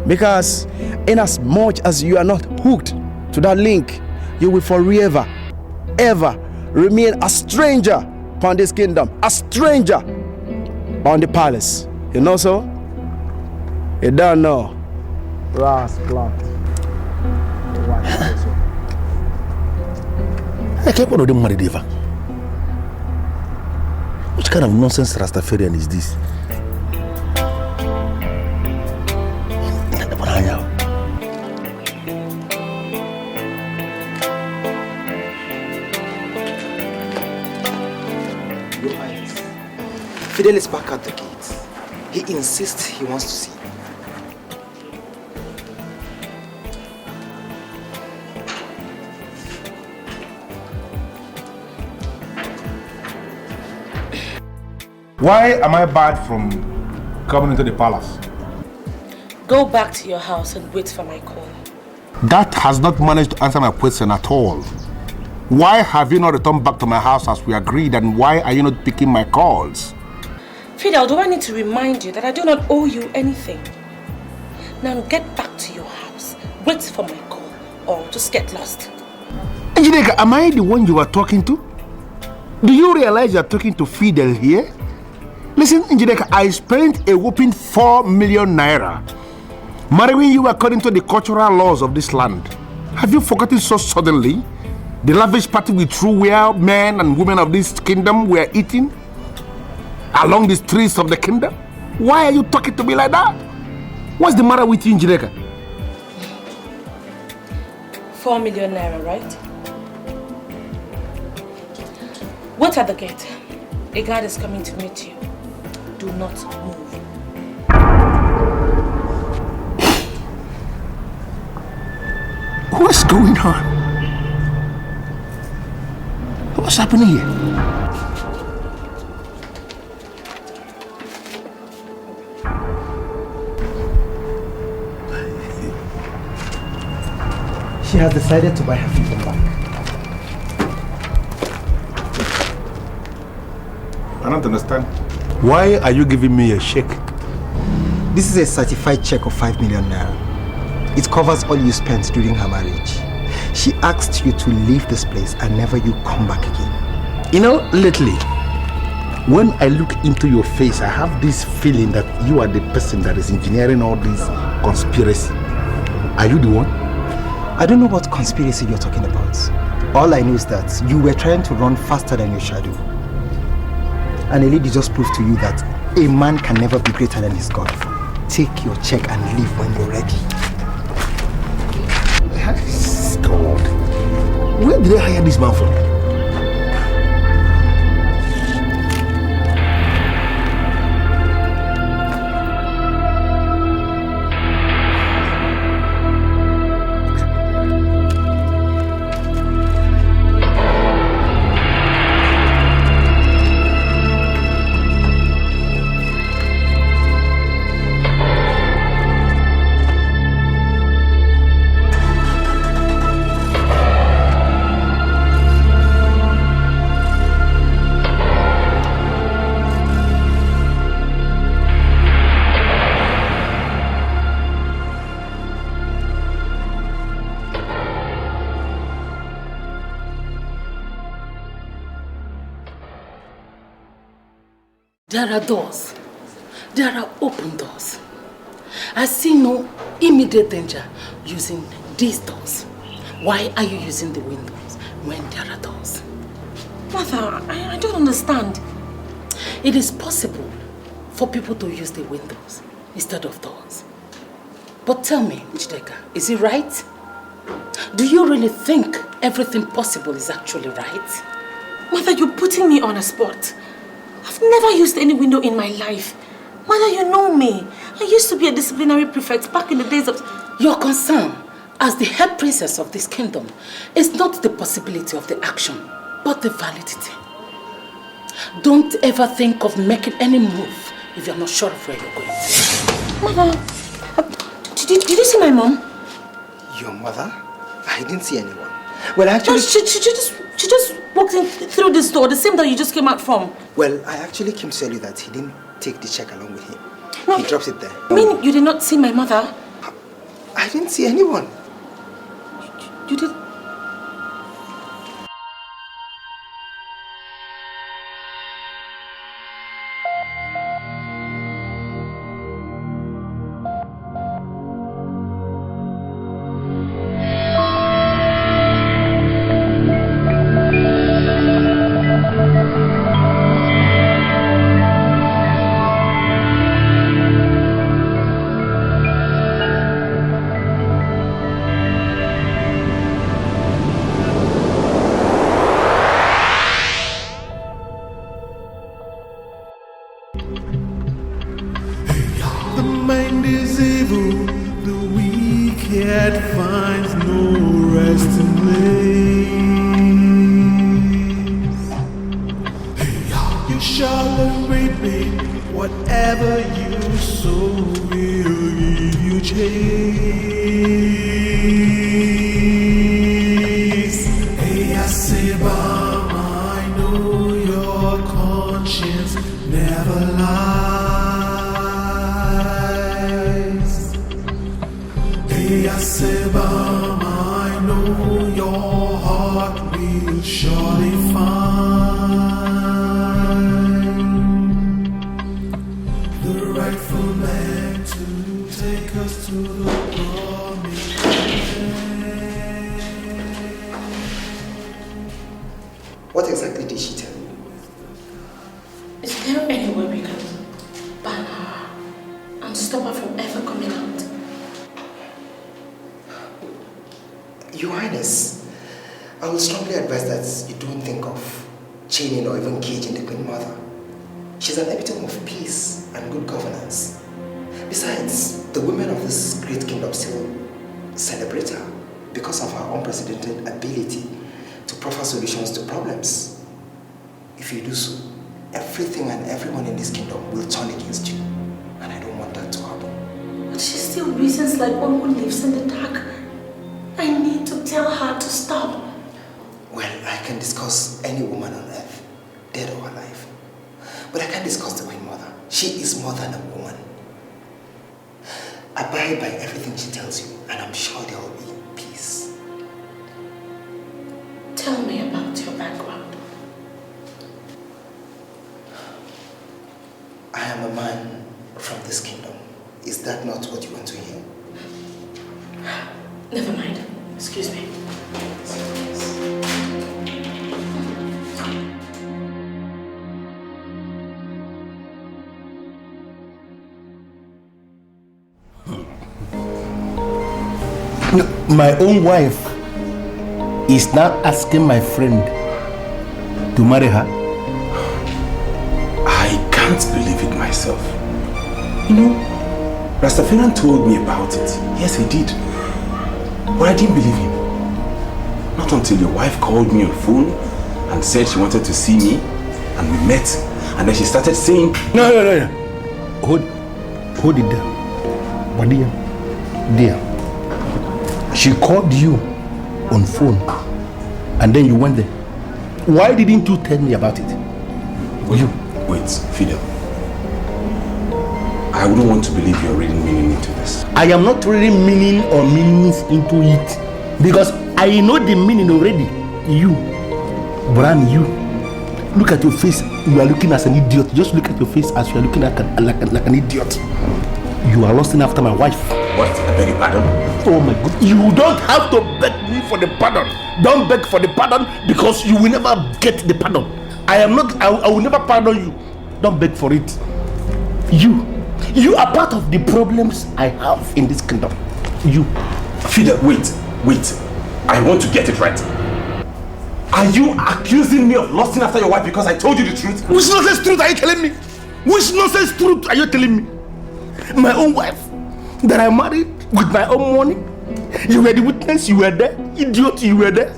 Because in as much as you are not hooked to that link, you will forever, ever remain a stranger upon this kingdom. A stranger on the palace. You know so? You don't know. Ras plant. I can't go to them married ever. Which kind of nonsense Rastafarian is this? Your Highness, Fidel is back at the gate. He insists he wants to see you. Why am I barred from coming into the palace? Go back to your house and wait for my call. That has not managed to answer my question at all. Why have you not returned back to my house as we agreed, and why are you not picking my calls? Fidel, do I need to remind you that I do not owe you anything? Now get back to your house, wait for my call, or just get lost. Iyke, am I the one you are talking to? Do you realize you are talking to Fidel here? Listen, Iyke, I spent a whopping 4 million naira marrying you according to the cultural laws of this land. Have you forgotten so suddenly the lavish party we threw where men and women of this kingdom were eating along the streets of the kingdom? Why are you talking to me like that? What's the matter with you, Njireka? 4 million naira, right? Wait at the gate. A guard is coming to meet you. Do not move. What's going on? What's happening here? She has decided to buy her freedom back. I don't understand. Why are you giving me a check? This is a certified check of 5 million naira. It covers all you spent during her marriage. She asked you to leave this place and never you come back again. You know, lately, when I look into your face, I have this feeling that you are the person that is engineering all this conspiracy. Are you the one? I don't know what conspiracy you're talking about. All I know is that you were trying to run faster than your shadow. And a lady just proved to you that a man can never be greater than his God. Take your check and leave when you're ready. God. Where did I hire this man from? There are doors. There are open doors. I see no immediate danger using these doors. Why are you using the windows when there are doors? Mother, I don't understand. It is possible for people to use the windows instead of doors. But tell me, Njideka, is it right? Do you really think everything possible is actually right? Mother, you're putting me on a spot. I've never used any window in my life. Mother, you know me. I used to be a disciplinary prefect back in the days of... Your concern as the head princess of this kingdom is not the possibility of the action, but the validity. Don't ever think of making any move if you're not sure of where you're going. Mother, did you see my mom? Your mother? I didn't see anyone. Well, actually... No, she just walked in through this door, the same door you just came out from. Well, I actually came to tell you that he didn't take the check along with him. No, he drops it there. I mean, you did not see my mother? I didn't see anyone. You did... What exactly did she tell you? Is there any way we can ban her stop her from ever coming out? Your Highness, I would strongly advise that you don't think of chaining or even caging the Queen Mother. She's an epitome of peace and good governance. Besides, the women of this great kingdom still celebrate her because of her unprecedented ability to proffer solutions to problems. If you do so, everything and everyone in this kingdom will turn against you. And I don't want that to happen. But she still reasons like one who lives in the dark. I need to tell her to stop. Well, I can discuss any woman on earth, dead or alive. But I can't discuss the Queen Mother. She is more than a woman. Abide by everything she tells you, and I'm sure there will be peace. Tell me about your background. I am a man from this kingdom. Is that not what you want to hear? Never mind. Excuse me. My own wife is now asking my friend to marry her. I can't believe it myself. You know, Rastafarian told me about it. Yes, he did. But I didn't believe him. Not until your wife called me on phone and said she wanted to see me, and we met, and then she started saying, No. Hold it down. But dear, she called you on phone, and then you went there. Why didn't you tell me about it? Wait, Fidel. I wouldn't want to believe you're reading meaning into this. I am not reading meaning or meanings into it, because I know the meaning already. You, brand you. Look at your face. You are looking as an idiot. Just look at your face as you are looking like an idiot. You are lusting after my wife. What? I beg your pardon? Oh my God. You don't have to beg me for the pardon. Don't beg for the pardon, because you will never get the pardon. I will never pardon you. Don't beg for it. You are part of the problems I have in this kingdom. You. Fidel, wait. I want to get it right. Are you accusing me of lusting after your wife because I told you the truth? Which nonsense truth are you telling me? Which nonsense truth are you telling me? My own wife that I married with my own money. You were the witness, you were there. Idiot, you were there.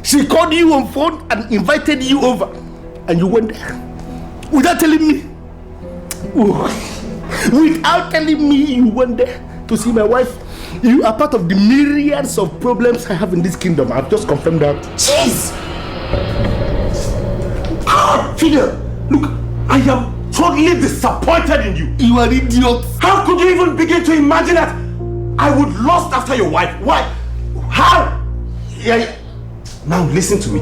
She called you on phone and invited you over, and you went there without telling me. Without telling me you went there to see my wife. You are part of the myriads of problems I have in this kingdom. I've just confirmed that. Jeez! Fidel, look, I am totally disappointed in you. You are an idiot. How could you even begin to imagine that I would lust after your wife? Why? How? Now listen to me.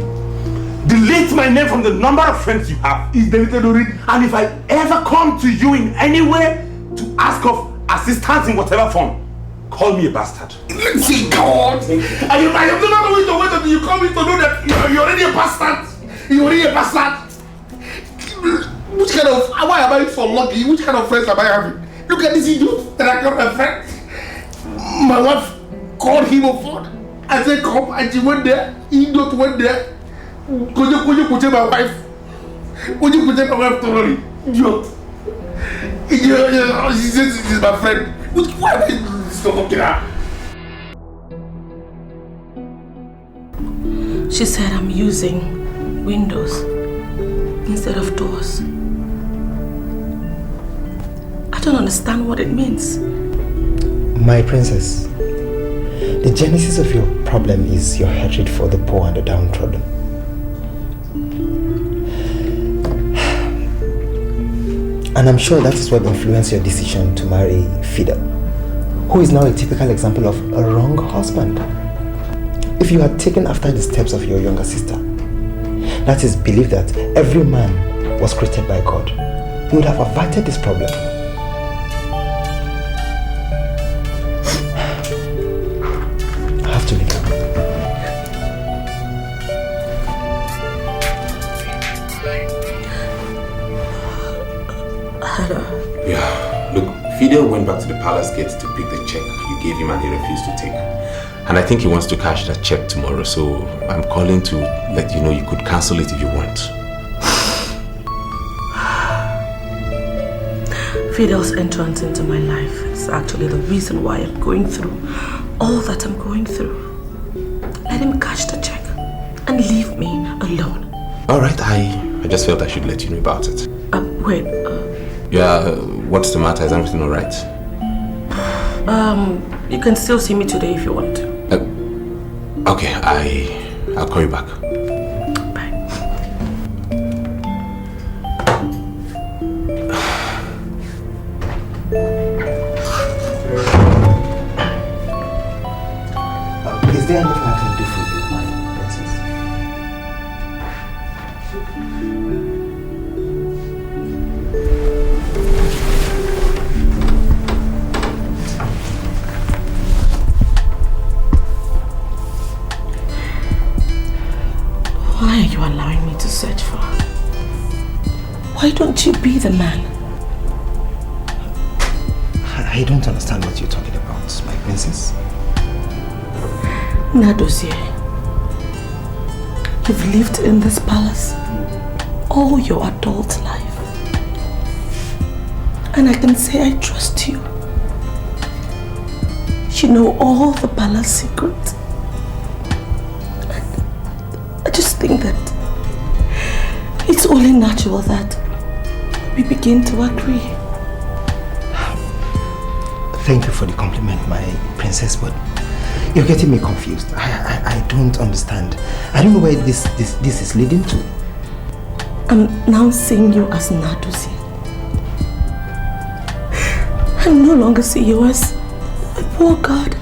Delete my name from the number of friends you have. Is deleted already? And if I ever come to you in any way to ask of assistance in whatever form, call me a bastard. Let's see, God. I am never going to wait until you come in to know that you're already a bastard. You're already a bastard. Which kind of, why am I so lucky? Which kind of friends am I having? Look at this idiot that I got my friend. My wife called him on phone. I said come, and she went there. Idiot went there. Could you put my wife? Would you put my wife thoroughly? Idiot. She says she's my friend. Why am I stalking her? She said I'm using windows instead of doors. I don't understand what it means. My princess, the genesis of your problem is your hatred for the poor and the downtrodden. And I'm sure that is what influenced your decision to marry Fidel, who is now a typical example of a wrong husband. If you had taken after the steps of your younger sister, that is, believe that every man was created by God, you would have averted this problem. I have to leave now. Hello. Yeah, look, Fidel went back to the palace gate to pick the check you gave him and he refused to take. And I think he wants to cash that check tomorrow, so I'm calling to let you know you could cancel it if you want. Fidel's entrance into my life is actually the reason why I'm going through all that I'm going through. Let him cash the check and leave me alone. Alright, I just felt I should let you know about it. Wait. Yeah, what's the matter? Is everything alright? You can still see me today if you want to. Okay, I'll call you back. Is there anything I can do for you, my princess? Why are you allowing me to search for her? Why don't you be the man? I don't understand what you're talking about, my princess. Nadozie, you've lived in this palace all your adult life. And I can say I trust you. You know all the palace secrets. I just think that it's only natural that we begin to agree. Thank you for the compliment, my princess, but you're getting me confused. I don't understand. I don't know where this is leading to. I'm now seeing you as Nadozie. I no longer see you as a poor god.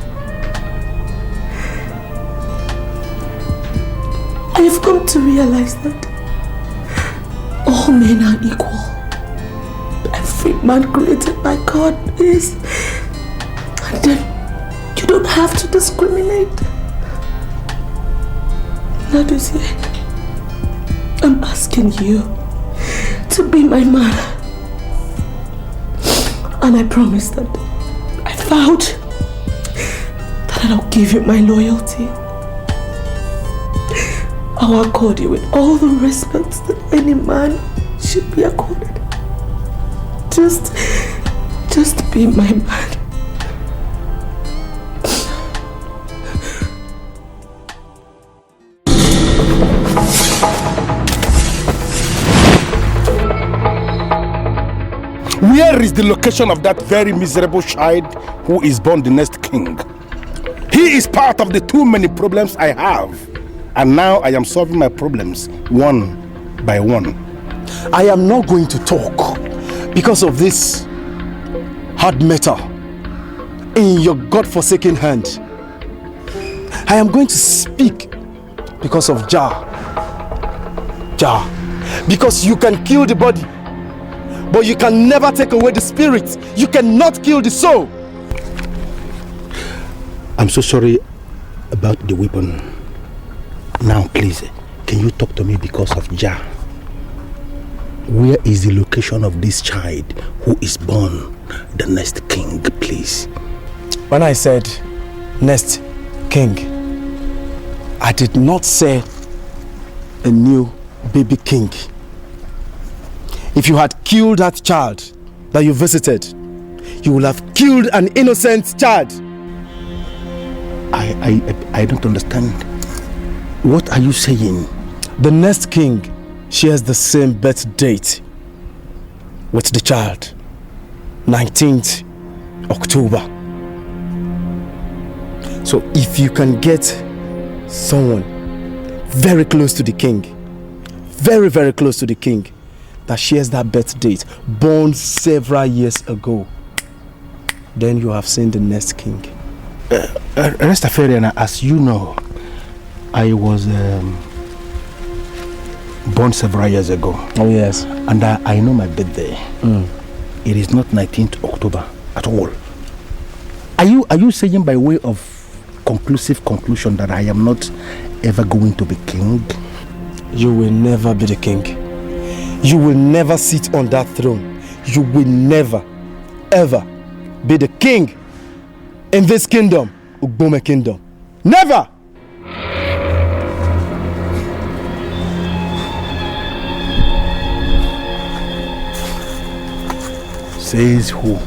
I've come to realize that all men are equal. Every man created by God is. And then you don't have to discriminate. Nadozie, I'm asking you to be my man. And I promise that I vowed that I'll give you my loyalty. I'll accord you with all the respect that any man should be accorded. Just be my man. Where is the location of that very miserable child who is born the next king? He is part of the too many problems I have. And now I am solving my problems one by one. I am not going to talk because of this hard matter in your God-forsaken hand. I am going to speak because of Jah. Because you can kill the body, but you can never take away the spirit. You cannot kill the soul. I'm so sorry about the weapon. Now please, can you talk to me because of Jah? Where is the location of this child who is born the next king, please? When I said next king, I did not say a new baby king. If you had killed that child that you visited, you would have killed an innocent child. I don't understand. What are you saying? The next king shares the same birth date with the child, 19th October. So if you can get someone very close to the king, very, very close to the king, that shares that birth date, born several years ago, then you have seen the next king. Rastafarian, as you know, I was born several years ago. Oh yes. And I know my birthday. It is not 19th October at all. Are you saying by way of conclusive conclusion that I am not ever going to be king? You will never be the king. You will never sit on that throne. You will never, ever be the king in this kingdom, Ugbome kingdom. Never! Says who?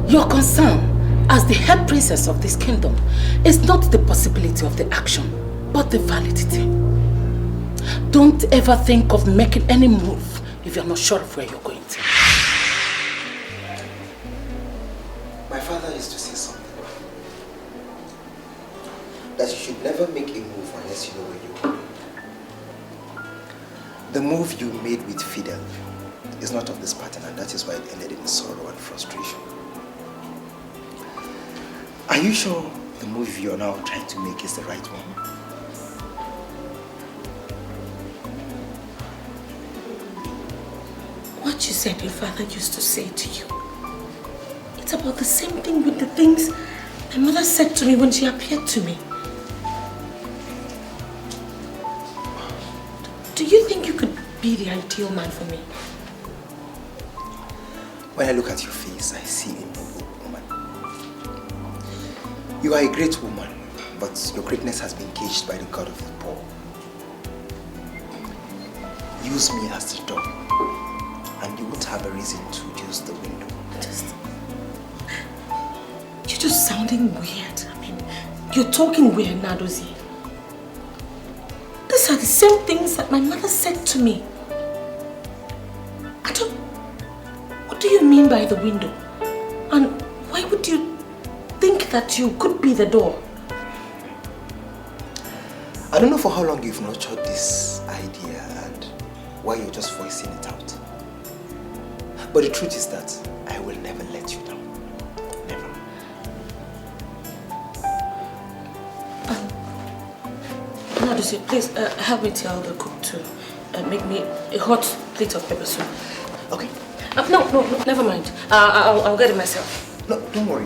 Your concern as the head princess of this kingdom is not the possibility of the action, but the validity. Don't ever think of making any move if you're not sure of where you're going to. My father used to say something. That you should never make a move unless you know where you're going. The move you made with Fidel is not of this pattern, and that is why it ended in sorrow and frustration. Are you sure the move you're now trying to make is the right one? What you said your father used to say to you, it's about the same thing with the things my mother said to me when she appeared to me. Do you think you could be the ideal man for me? When I look at your face, I see a noble woman. You are a great woman, but your greatness has been caged by the God of the poor. Use me as the door, and you won't have a reason to use the window. You're just sounding weird. I mean, you're talking weird, Nadozi. These are the same things that my mother said to me. What do you mean by the window? And why would you think that you could be the door? I don't know for how long you've nurtured this idea and why you're just voicing it out. But the truth is that I will never let you down. Never. Nadozi, please help me tell the cook to make me a hot plate of pepper soup. Okay. No, never mind. I'll get it myself. No, don't worry.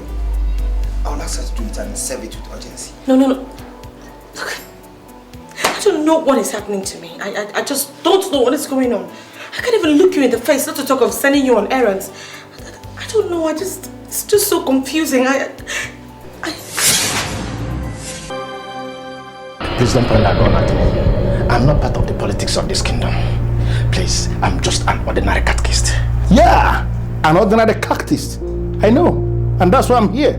I'll ask her to do it and serve it with urgency. No. Look, I don't know what is happening to me. I just don't know what is going on. I can't even look you in the face, not to talk of sending you on errands. I don't know, it's just so confusing. Please don't point that gun at me. I'm not part of the politics of this kingdom. Please, I'm just an ordinary catechist. Yeah, an ordinary cactus. I know, and that's why I'm here.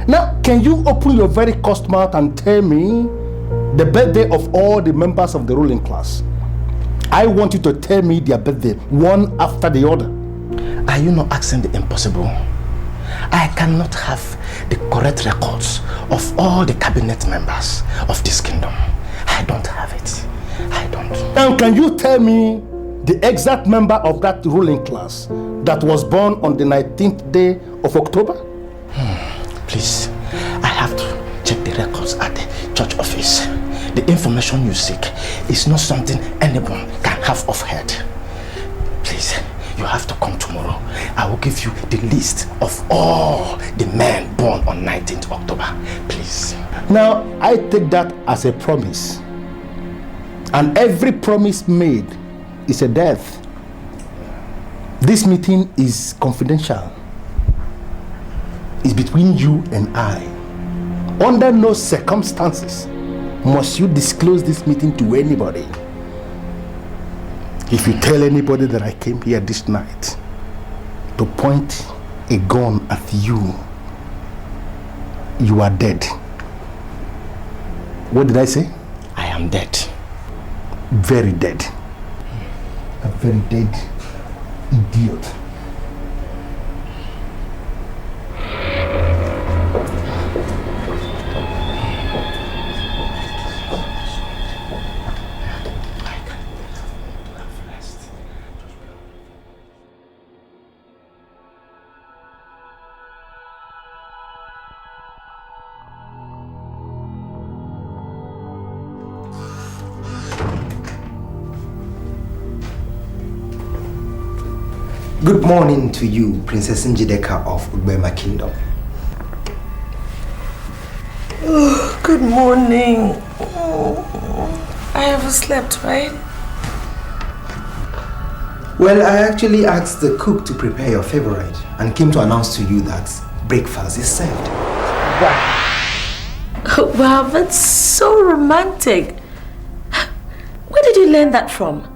Now, can you open your very cursed mouth and tell me the birthday of all the members of the ruling class? I want you to tell me their birthday, one after the other. Are you not asking the impossible? I cannot have the correct records of all the cabinet members of this kingdom. I don't have it. I don't. And can you tell me the exact member of that ruling class that was born on the 19th day of October? Please, I have to check the records at the church office. The information you seek is not something anyone can have off head. Please, you have to come tomorrow. I will give you the list of all the men born on 19th October. Please. Now, I take that as a promise. And every promise made is a death. This meeting is confidential. It's between you and I. Under no circumstances must you disclose this meeting to anybody. If you tell anybody that I came here this night to point a gun at you, you are dead. What did I say? I am dead. Very dead. A very dead idiot. Good morning to you, Princess Njideka of Ubema Kingdom. Oh, good morning. I overslept, right? Well, I actually asked the cook to prepare your favorite and came to announce to you that breakfast is served. Wow. Wow, that's so romantic. Where did you learn that from?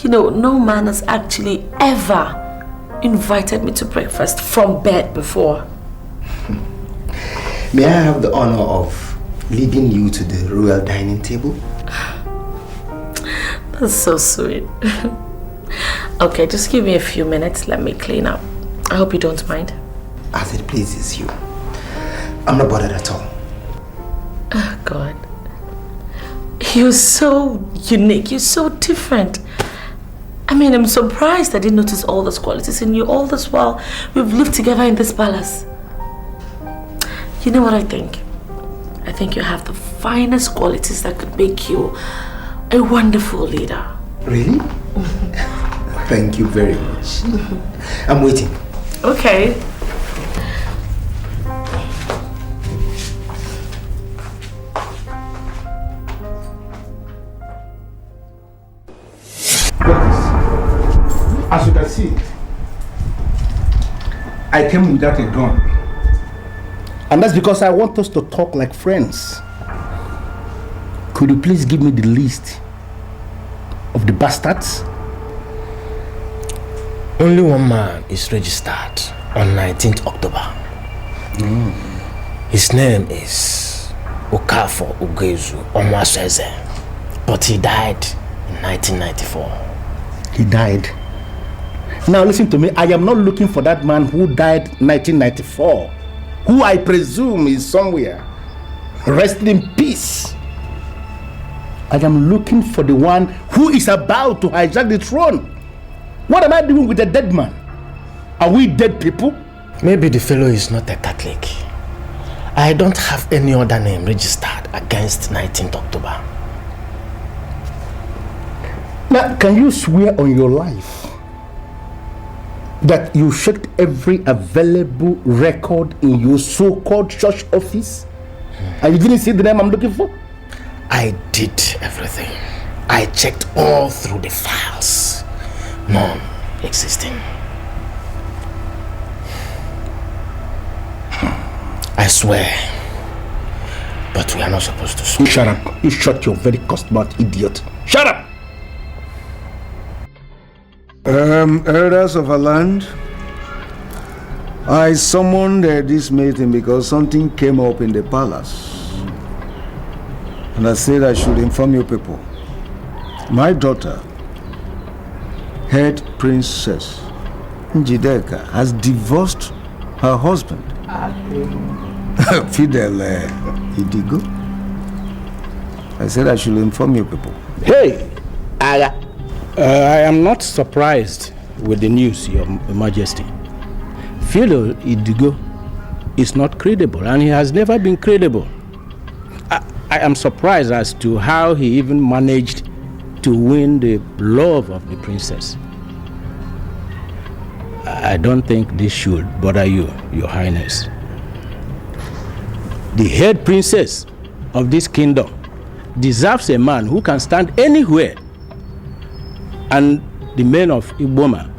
You know, no man has actually ever invited me to breakfast from bed before. May I have the honor of leading you to the royal dining table? That's so sweet. Okay, just give me a few minutes. Let me clean up. I hope you don't mind. As it pleases you. I'm not bothered at all. Oh, God. You're so unique. You're so different. I mean, I'm surprised I didn't notice all those qualities in you all this while we've lived together in this palace. You know what I think? I think you have the finest qualities that could make you a wonderful leader. Really? Thank you very much. I'm waiting. Okay. As you can see, I came without a gun. And that's because I want us to talk like friends. Could you please give me the list of the bastards? Only one man is registered on 19th October. His name is Okafor Ugezu Omwasweze, but he died in 1994. He died? Now listen to me, I am not looking for that man who died 1994, who I presume is somewhere. Rest in peace. I am looking for the one who is about to hijack the throne. What am I doing with a dead man? Are we dead people? Maybe the fellow is not a Catholic. I don't have any other name registered against 19th October. Now, can you swear on your life that you checked every available record in your so-called church office and you didn't see the name I'm looking for? I did everything. I checked all through the files. None existing. I swear. But we are not supposed to swear. You shut up. You shut your very cussed-mouth idiot. Shut up! Elders of our land, I summoned this meeting because something came up in the palace. And I said I should inform you people. My daughter, head princess Njideka, has divorced her husband, Fidel Idigo. I said I should inform you people. Hey, I am not surprised with the news, Your Majesty. Fidel Idigo is not credible, and he has never been credible. I am surprised as to how he even managed to win the love of the princess. I don't think this should bother you, Your Highness. The head princess of this kingdom deserves a man who can stand anywhere, and the men of Iboma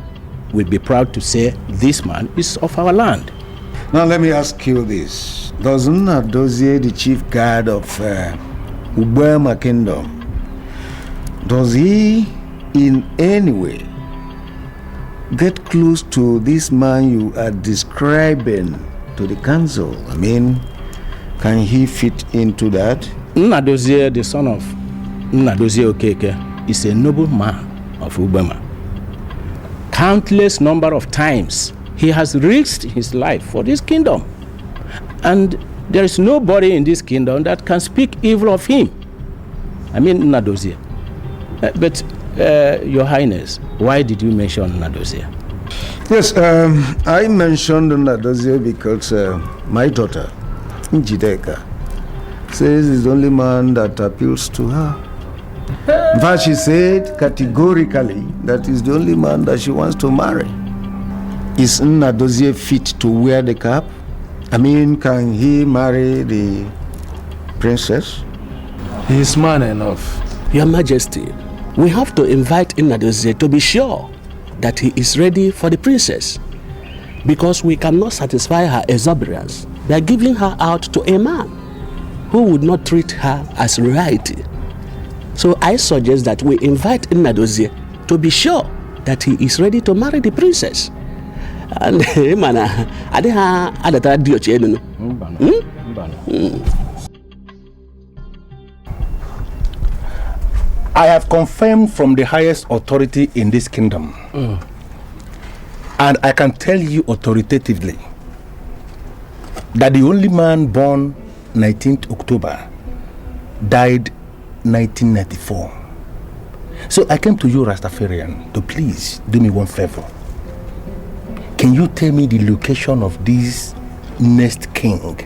will be proud to say this man is of our land. Now let me ask you this. Doesn't Adozie, the chief guard of Ubema Kingdom, does he in any way get close to this man you are describing to the council? I mean, can he fit into that? Nnadozie, the son of Nnadozie Okeke, is a noble man of Ubema. Countless number of times he has risked his life for this kingdom, and there is nobody in this kingdom that can speak evil of him. I mean Nnadozie. But Your Highness, why did you mention Nnadozie? Yes, I mentioned Nnadozie because my daughter Njideka says he's the only man that appeals to her. In fact, she said categorically that he's the only man that she wants to marry. Is Nnadozie fit to wear the cap? I mean, can he marry the princess? He's man enough. Your Majesty, we have to invite Nnadozie to be sure that he is ready for the princess, because we cannot satisfy her exuberance by giving her out to a man who would not treat her as royalty. So I suggest that we invite Nnadozie to be sure that he is ready to marry the princess. And I have confirmed from the highest authority in this kingdom, and I can tell you authoritatively that the only man born 19th October died 1994. So I came to you, Rastafarian, to please do me one favor. Can you tell me the location of this next king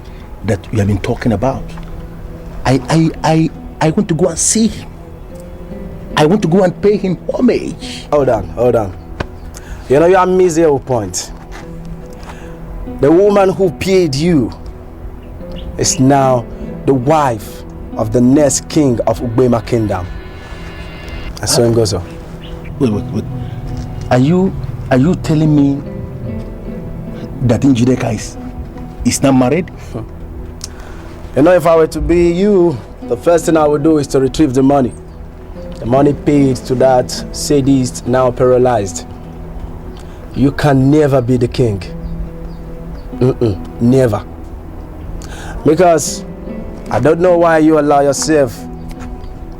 that you have been talking about? I want to go and see him. I want to go and pay him homage. Hold on. You know, you are missing your point. The woman who paid you is now the wife of the next king of Ugbema Kingdom. And so it goes on. Wait. Are you telling me that Njideka is not married? You know, if I were to be you, the first thing I would do is to retrieve the money. The money paid to that sadist, now paralyzed. You can never be the king. Never. Because I don't know why you allow yourself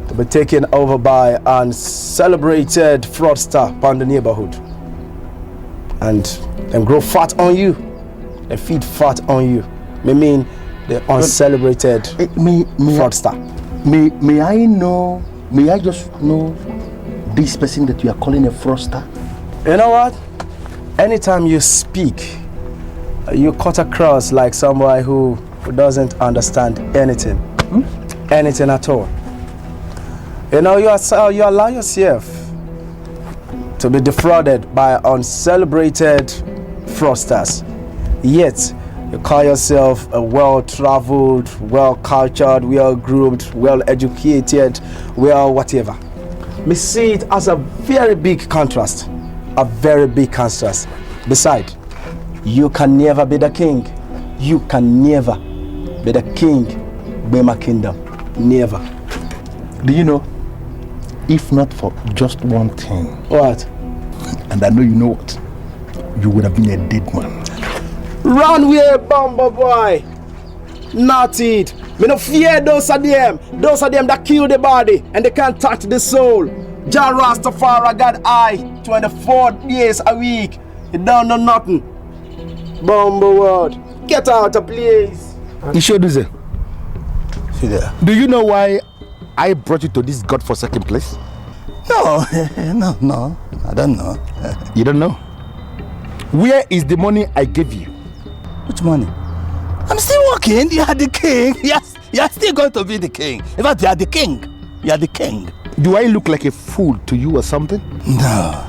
to be taken over by an celebrated fraudster upon the neighborhood. And grow fat on you. They feed fat on you. I mean, the uncelebrated fraudster. May I just know this person that you are calling a fraudster? You know what? Anytime you speak, you cut across like somebody who doesn't understand anything. Anything at all. You know, you allow yourself to be defrauded by uncelebrated fraudsters. Yet, you call yourself a well-traveled, well-cultured, well-groomed, well-educated, whatever. Me see it as a very big contrast. A very big contrast. Besides, you can never be the king. You can never be the king of Bema Kingdom. Never. Do you know, if not for just one thing. What? And I know you know what. You would have been a dead man. Run away, Bumble boy. Not it. Me no fear those of them that kill the body and they can't touch the soul. Jah Rastafari got eye 24 days a week. You don't know nothing. Bumble world. Get out of place. Ishoduze. Do you know why I brought you to this godforsaken place? No, I don't know. You don't know? Where is the money I gave you? Which money? I'm still working. You are the king. Yes, you are still going to be the king. In fact, you are the king. You are the king. Do I look like a fool to you or something? No.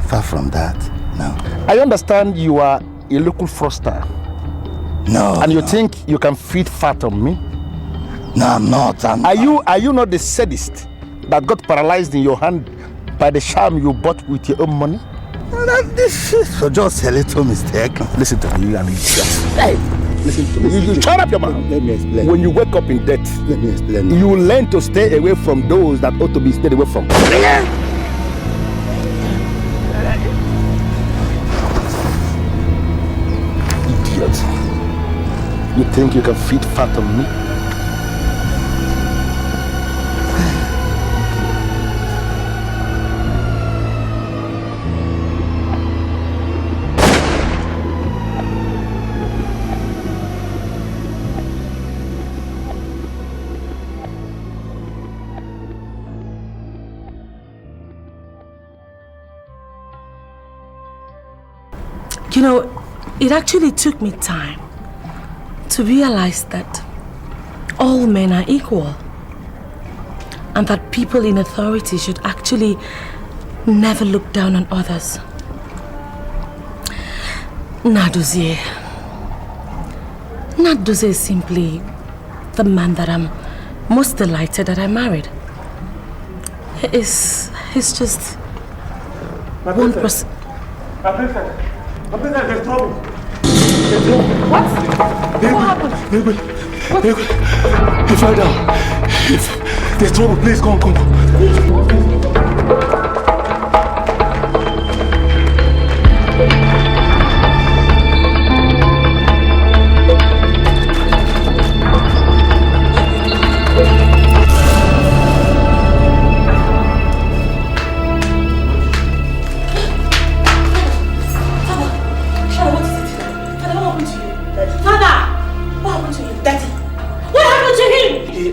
Far from that, no. I understand you are a local fraudster. No. And you think you can feed fat on me? No, I'm not. Are you not the sadist that got paralyzed in your hand by the charm you bought with your own money? This is just a little mistake. Listen to me, you and Hey, listen to me. You shut up your mouth. Let me explain. When you wake up in debt, let me explain. You learn to stay away from those that ought to be stayed away from. Idiot. You think you can feed fat on me? You know, it actually took me time to realize that all men are equal. and that people in authority should actually never look down on others. Naduzie is simply the man that I'm most delighted that I married. He's just one person. My princess, there's trouble. What? What happened? He fell down. If there's trouble, please come.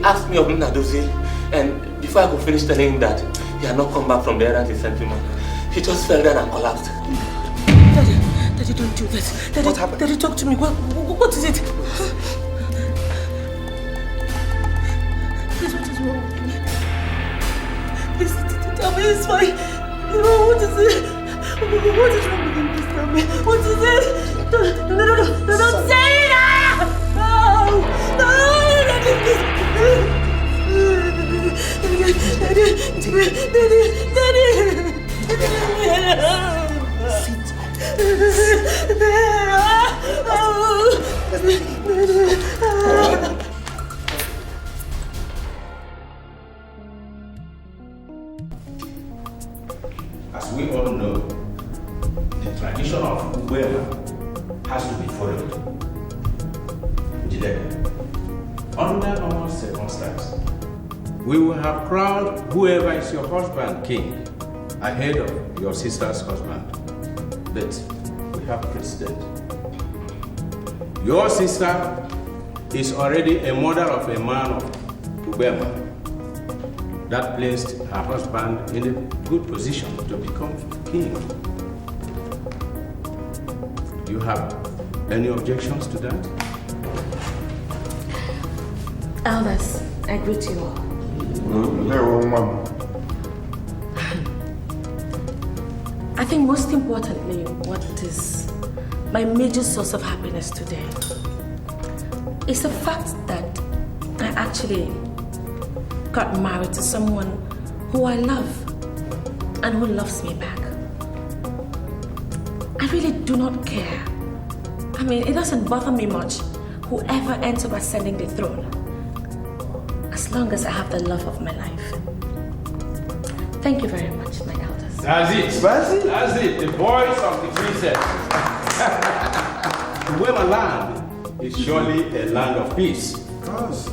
Asked me of Nadozie, and before I could finish telling him that he had not come back from the errand he sent him on, he just fell down and collapsed. Daddy, don't do that. Daddy, what happened? Daddy, talk to me. What is it? Please, what is wrong with me? Please, tell me it's fine. What is it? What is wrong with him? Please tell me. What is it? No, don't say that! No, Daddy, please. Daddy. As we all know, the tradition of whoever has to be followed. Today, under normal circumstances, we will have crowned whoever is your husband king ahead of your sister's husband. But we have precedent. Your sister is already a mother of a man of Ubema. That placed her husband in a good position to become king. Do you have any objections to that? Elders, I greet you all. I think most importantly, what is my major source of happiness today is the fact that I actually got married to someone who I love and who loves me back. I really do not care. I mean, it doesn't bother me much whoever ends up ascending the throne, as long as I have the love of my life. Thank you very much, my elders. That's it. That's it. The voice of the princess. The Wema land is surely a land of peace. Of course.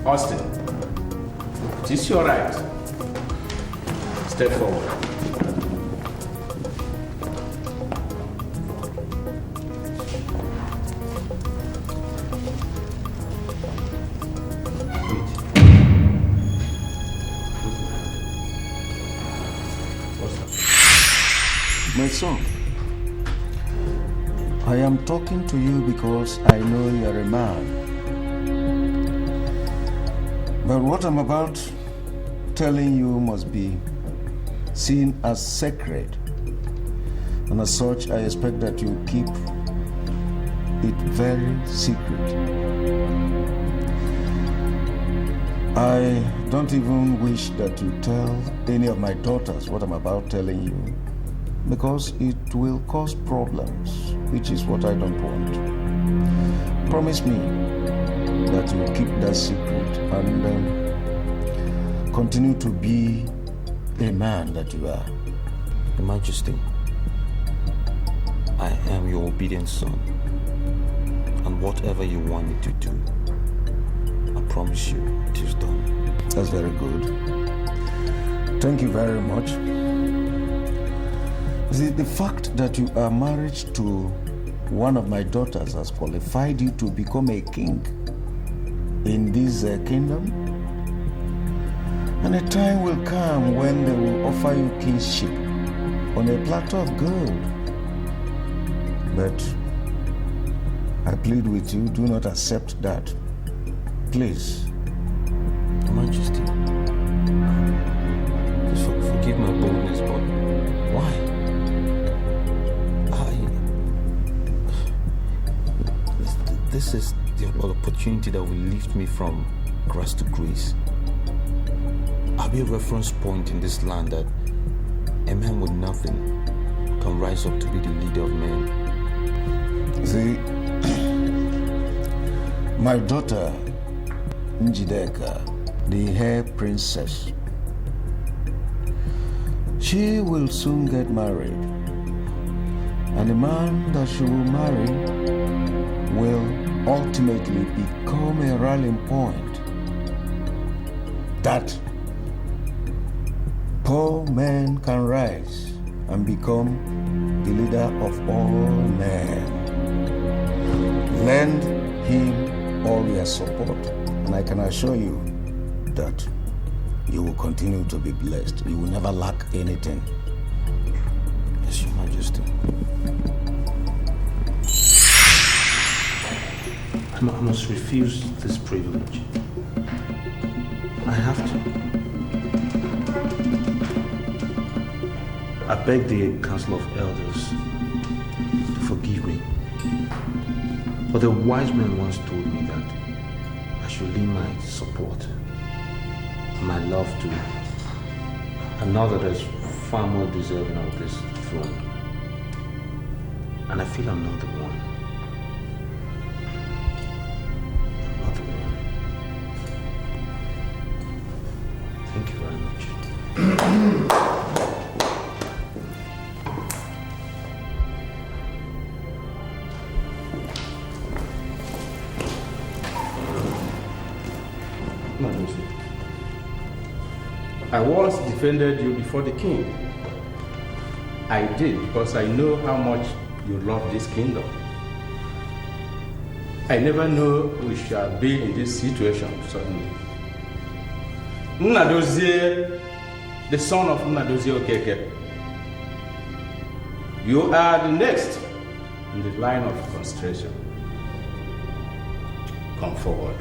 Austin, it is your right. Step forward. My son, I am talking to you because I know you are a man. But what I'm about telling you must be seen as sacred. And as such, I expect that you keep it very secret. I don't even wish that you tell any of my daughters what I'm about telling you, because it will cause problems, which is what I don't want. Promise me that you will keep that secret and continue to be a man that you are. Your Majesty, I am your obedient son, and whatever you want me to do, I promise you it is done. That's very good. Thank you very much. See, the fact that you are married to one of my daughters has qualified you to become a king in this kingdom. And a time will come when they will offer you kingship on a platter of gold. But I plead with you, do not accept that. Please, Majesty, please forgive my boldness, but why? This is the opportunity that will lift me from grass to grace. I'll be a reference point in this land that a man with nothing can rise up to be the leader of men. See, my daughter, Njideka, the hair princess, she will soon get married. And the man that she will marry will ultimately become a rallying point that poor men can rise and become the leader of all men. Lend him all your support, and I can assure you that you will continue to be blessed. You will never lack anything. Yes, Your Majesty. I must refuse this privilege. I have to. I beg the Council of Elders to forgive me. But the wise man once told me that I should leave my support and my love to another that is far more deserving of this throne. And I feel I'm not the one. Not the one. Thank you very much. I once defended you before the king. I did because I know how much you love this kingdom. I never knew we shall be in this situation suddenly. Nnadozie, the son of Nnadozie Okeke, you are the next in the line of consideration. Come forward.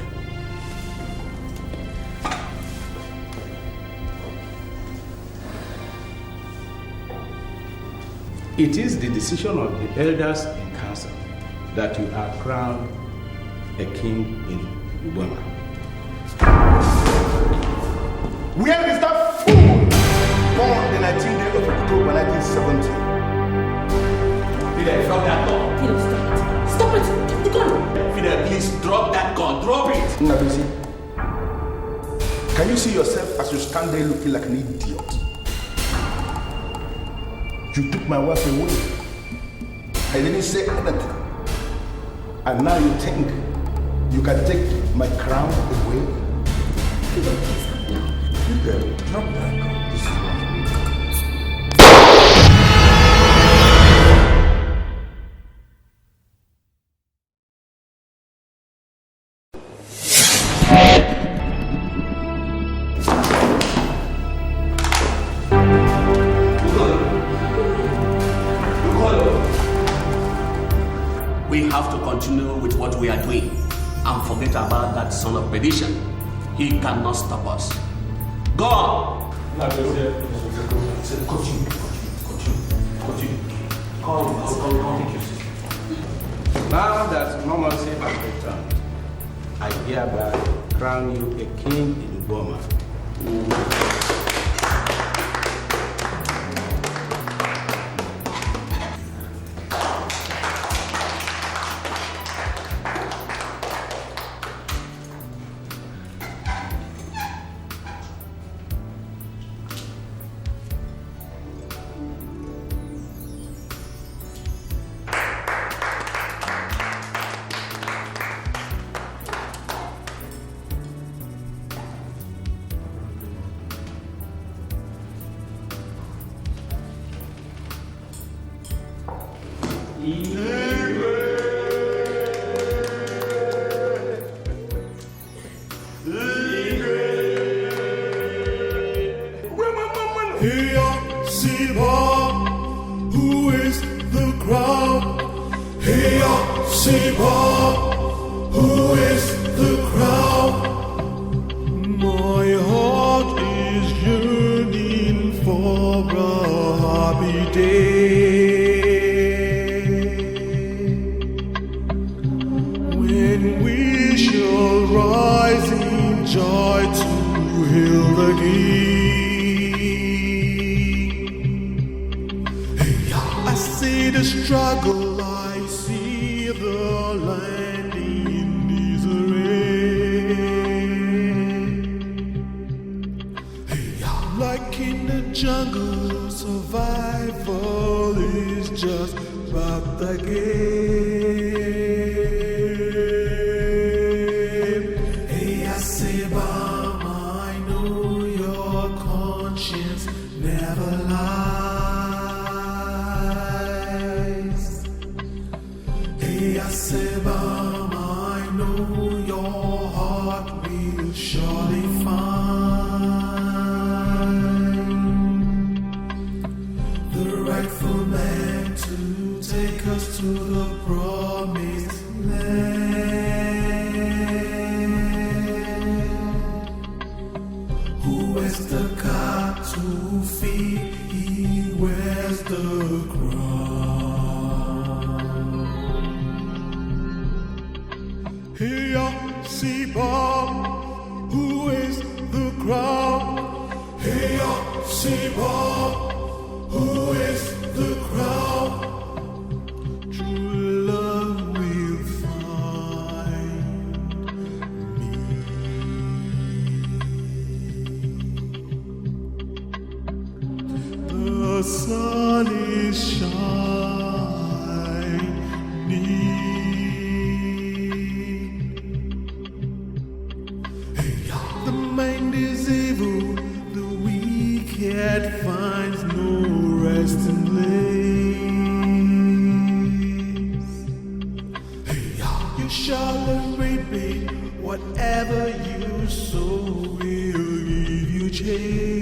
It is the decision of the elders in council that you are crowned a king in Ubema. Where is that fool born the 19th day of October 1970? Fidel, drop that gun. Fidel, stop it. Stop it. Drop the gun. Fidel, please drop that gun. Drop it. Nnadozie, can you see yourself as you stand there looking like an idiot? You took my wife away. I didn't say anything. And now you think you can take my crown away? Fidel, please calm down. Fidel, drop that gun. This is what We have to continue with what we are doing and forget about that son of perdition. He cannot stop us. Go on! Continue. Come. Now that normalcy has returned, I hereby crown you a king in Uboma. Who is the crown? Here, Siva, who is the crown? My struggle, I see the land in disarray. Like in the jungle, survival is just about the game. Hey, I say, Mama, I know your conscience never lies. Hey, I say, Mama, I know your heart will surely find the rightful man to take us to the promised land. Who wears the cap to feed? He wears the crown. Here, see Bob, who is the crown? Here, see Bob, who is the crown? True love will find me. The sun is shining. The mind is evil, the wicked finds no resting place. You shall reap it, whatever you sow will give you change.